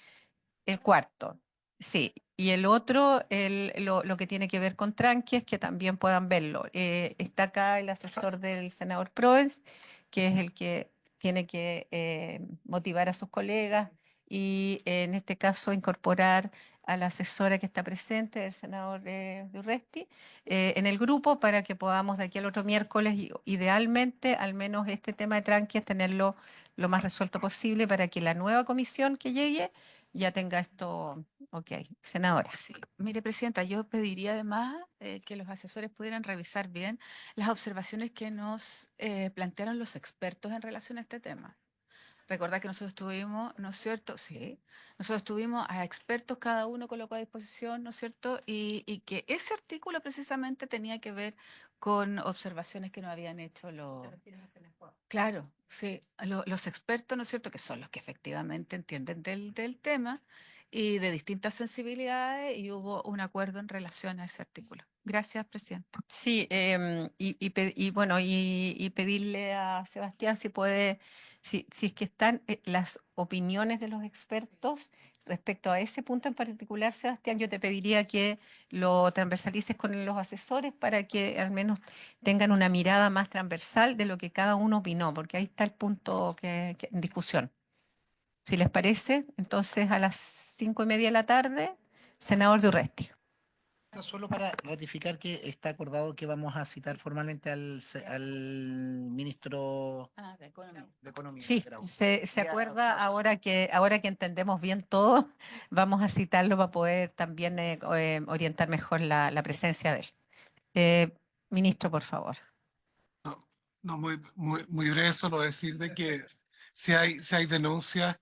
A: el cuarto, sí. Y el otro, lo que tiene que ver con tranques, que también puedan verlo. Está acá el asesor del senador Proens, que es el que tiene que motivar a sus colegas y en este caso incorporar a la asesora que está presente, el senador de Urresti, en el grupo para que podamos de aquí al otro miércoles, idealmente, al menos este tema de tranques, tenerlo lo más resuelto posible para que la nueva comisión que llegue ya tenga esto, ok, senadora.
C: Sí, mire, Presidenta, yo pediría además que los asesores pudieran revisar bien las observaciones que nos plantearon los expertos en relación a este tema. Recordad que nosotros tuvimos, ¿no es cierto? Sí, nosotros tuvimos a expertos, cada uno colocó a disposición, ¿no es cierto? Y que ese artículo precisamente tenía que ver con observaciones que nos habían hecho los... Claro, sí, los expertos, ¿no es cierto? Que son los que efectivamente entienden del tema y de distintas sensibilidades y hubo un acuerdo en relación a ese artículo. Gracias, Presidenta.
A: Sí, y bueno, y pedirle a Sebastián si puede, si es que están las opiniones de los expertos respecto a ese punto en particular, Sebastián, yo te pediría que lo transversalices con los asesores para que al menos tengan una mirada más transversal de lo que cada uno opinó, porque ahí está el punto en discusión. Si les parece, entonces a las 5:30 de la tarde, senador de Urresti.
H: Solo para ratificar que está acordado que vamos a citar formalmente al ministro
C: De Economía.
H: de Economía.
A: Sí,
H: Grau.
A: se acuerda ahora que entendemos bien todo, vamos a citarlo para poder también orientar mejor la presencia de él. Ministro, por favor.
E: No, no, muy breve, solo decir de que si hay denuncias,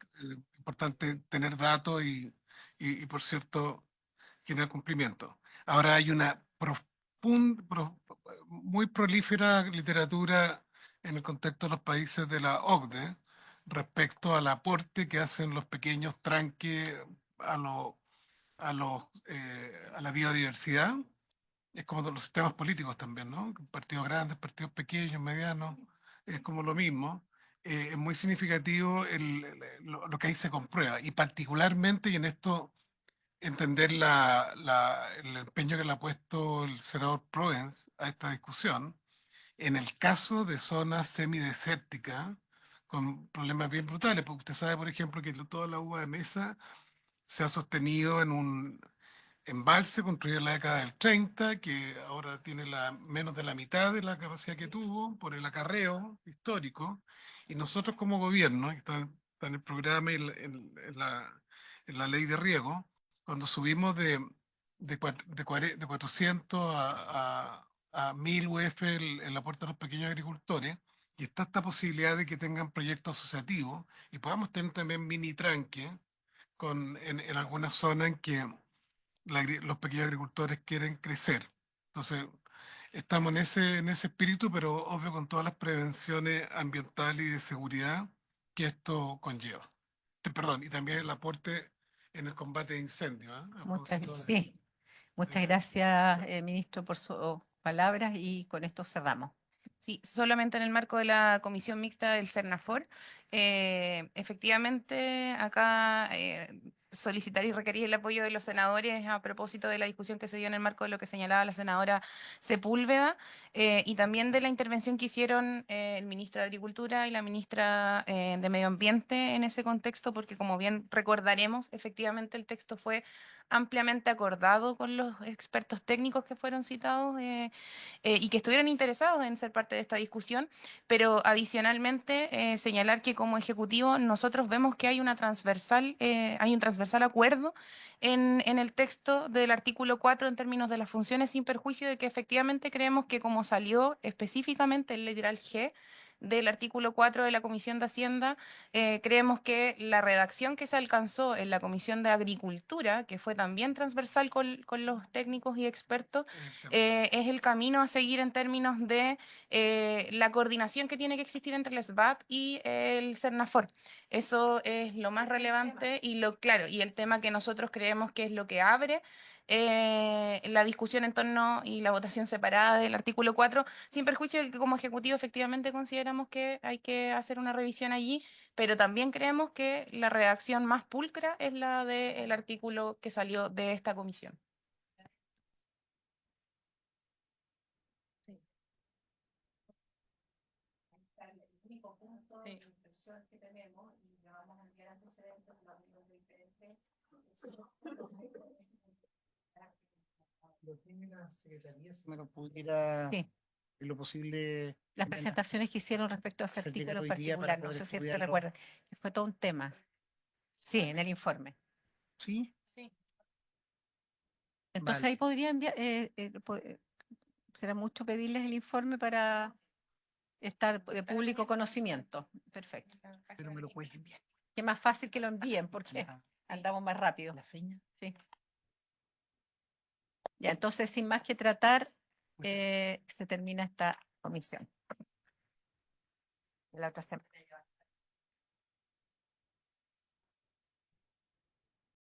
E: importante tener datos y, por cierto, generar cumplimiento. Ahora hay una muy prolífera literatura en el contexto de los países de la OCDE respecto al aporte que hacen los pequeños tranques a, a la biodiversidad. Es como los sistemas políticos también, ¿no? Partidos grandes, partidos pequeños, medianos, es como lo mismo. Es muy significativo lo que ahí se comprueba y particularmente, y en esto entender el empeño que le ha puesto el senador Proens a esta discusión, en el caso de zonas semidesérticas con problemas bien brutales, porque usted sabe, por ejemplo, que toda la uva de mesa se ha sostenido en un embalse construido en la década del 30, que ahora tiene menos de la mitad de la capacidad que tuvo por el acarreo histórico, y nosotros como gobierno, que está en el programa y en la ley de riego, cuando subimos de 400 a 1000 UF el aporte a los pequeños agricultores, y está esta posibilidad de que tengan proyectos asociativos y podamos tener también mini tranques en algunas zonas en que los pequeños agricultores quieren crecer. Entonces, estamos en ese espíritu, pero obvio con todas las prevenciones ambientales y de seguridad que esto conlleva. Perdón, y también el aporte en el combate de incendios. ¿Ah? A propósito de-
A: Sí, muchas
E: de-
A: gracias, ministro, por sus palabras y con esto cerramos.
G: Sí, solamente en el marco de la comisión mixta del CERNAFOR, efectivamente acá solicitar y requerir el apoyo de los senadores a propósito de la discusión que se dio en el marco de lo que señalaba la senadora Sepúlveda y también de la intervención que hicieron el ministro de Agricultura y la ministra de Medio Ambiente en ese contexto, porque como bien recordaremos, efectivamente el texto fue ampliamente acordado con los expertos técnicos que fueron citados y que estuvieron interesados en ser parte de esta discusión, pero adicionalmente señalar que como ejecutivo nosotros vemos que hay un transversal acuerdo en el texto del artículo 4 en términos de las funciones sin perjuicio de que efectivamente creemos que como salió específicamente el literal G del artículo 4 de la Comisión de Hacienda. Creemos que la redacción que se alcanzó en la Comisión de Agricultura, que fue también transversal con los técnicos y expertos, es el camino a seguir en términos de la coordinación que tiene que existir entre el SBAP y el CERNAFOR. Eso es lo más relevante y claro, y el tema que nosotros creemos que es lo que abre la discusión en torno y la votación separada del artículo 4, sin perjuicio de que como Ejecutivo efectivamente consideramos que hay que hacer una revisión allí, pero también creemos que la redacción más pulcra es la del artículo que salió de esta comisión.
H: Lo tiene la Secretaría, si me lo pudiera,
A: Sí,
H: en lo posible,
A: las
H: Jimena,
A: presentaciones que hicieron respecto a ese
H: hacer llegar
A: artículo en
H: hoy día para
A: particular, no
H: poder
A: sé si se
H: estudiarlo.
A: recuerdan, que fue todo un tema. Sí, en el informe.
H: ¿Sí?
G: Sí.
A: Entonces
H: Vale.
A: ahí podría enviar, será mucho pedirles el informe para estar de público conocimiento. Perfecto.
H: Pero me lo puedes enviar.
A: Que más fácil que lo envíen porque
H: Ya.
A: andamos más rápido.
H: La feña.
A: Sí. Ya, entonces, sin más que tratar, se termina esta comisión. La otra semana.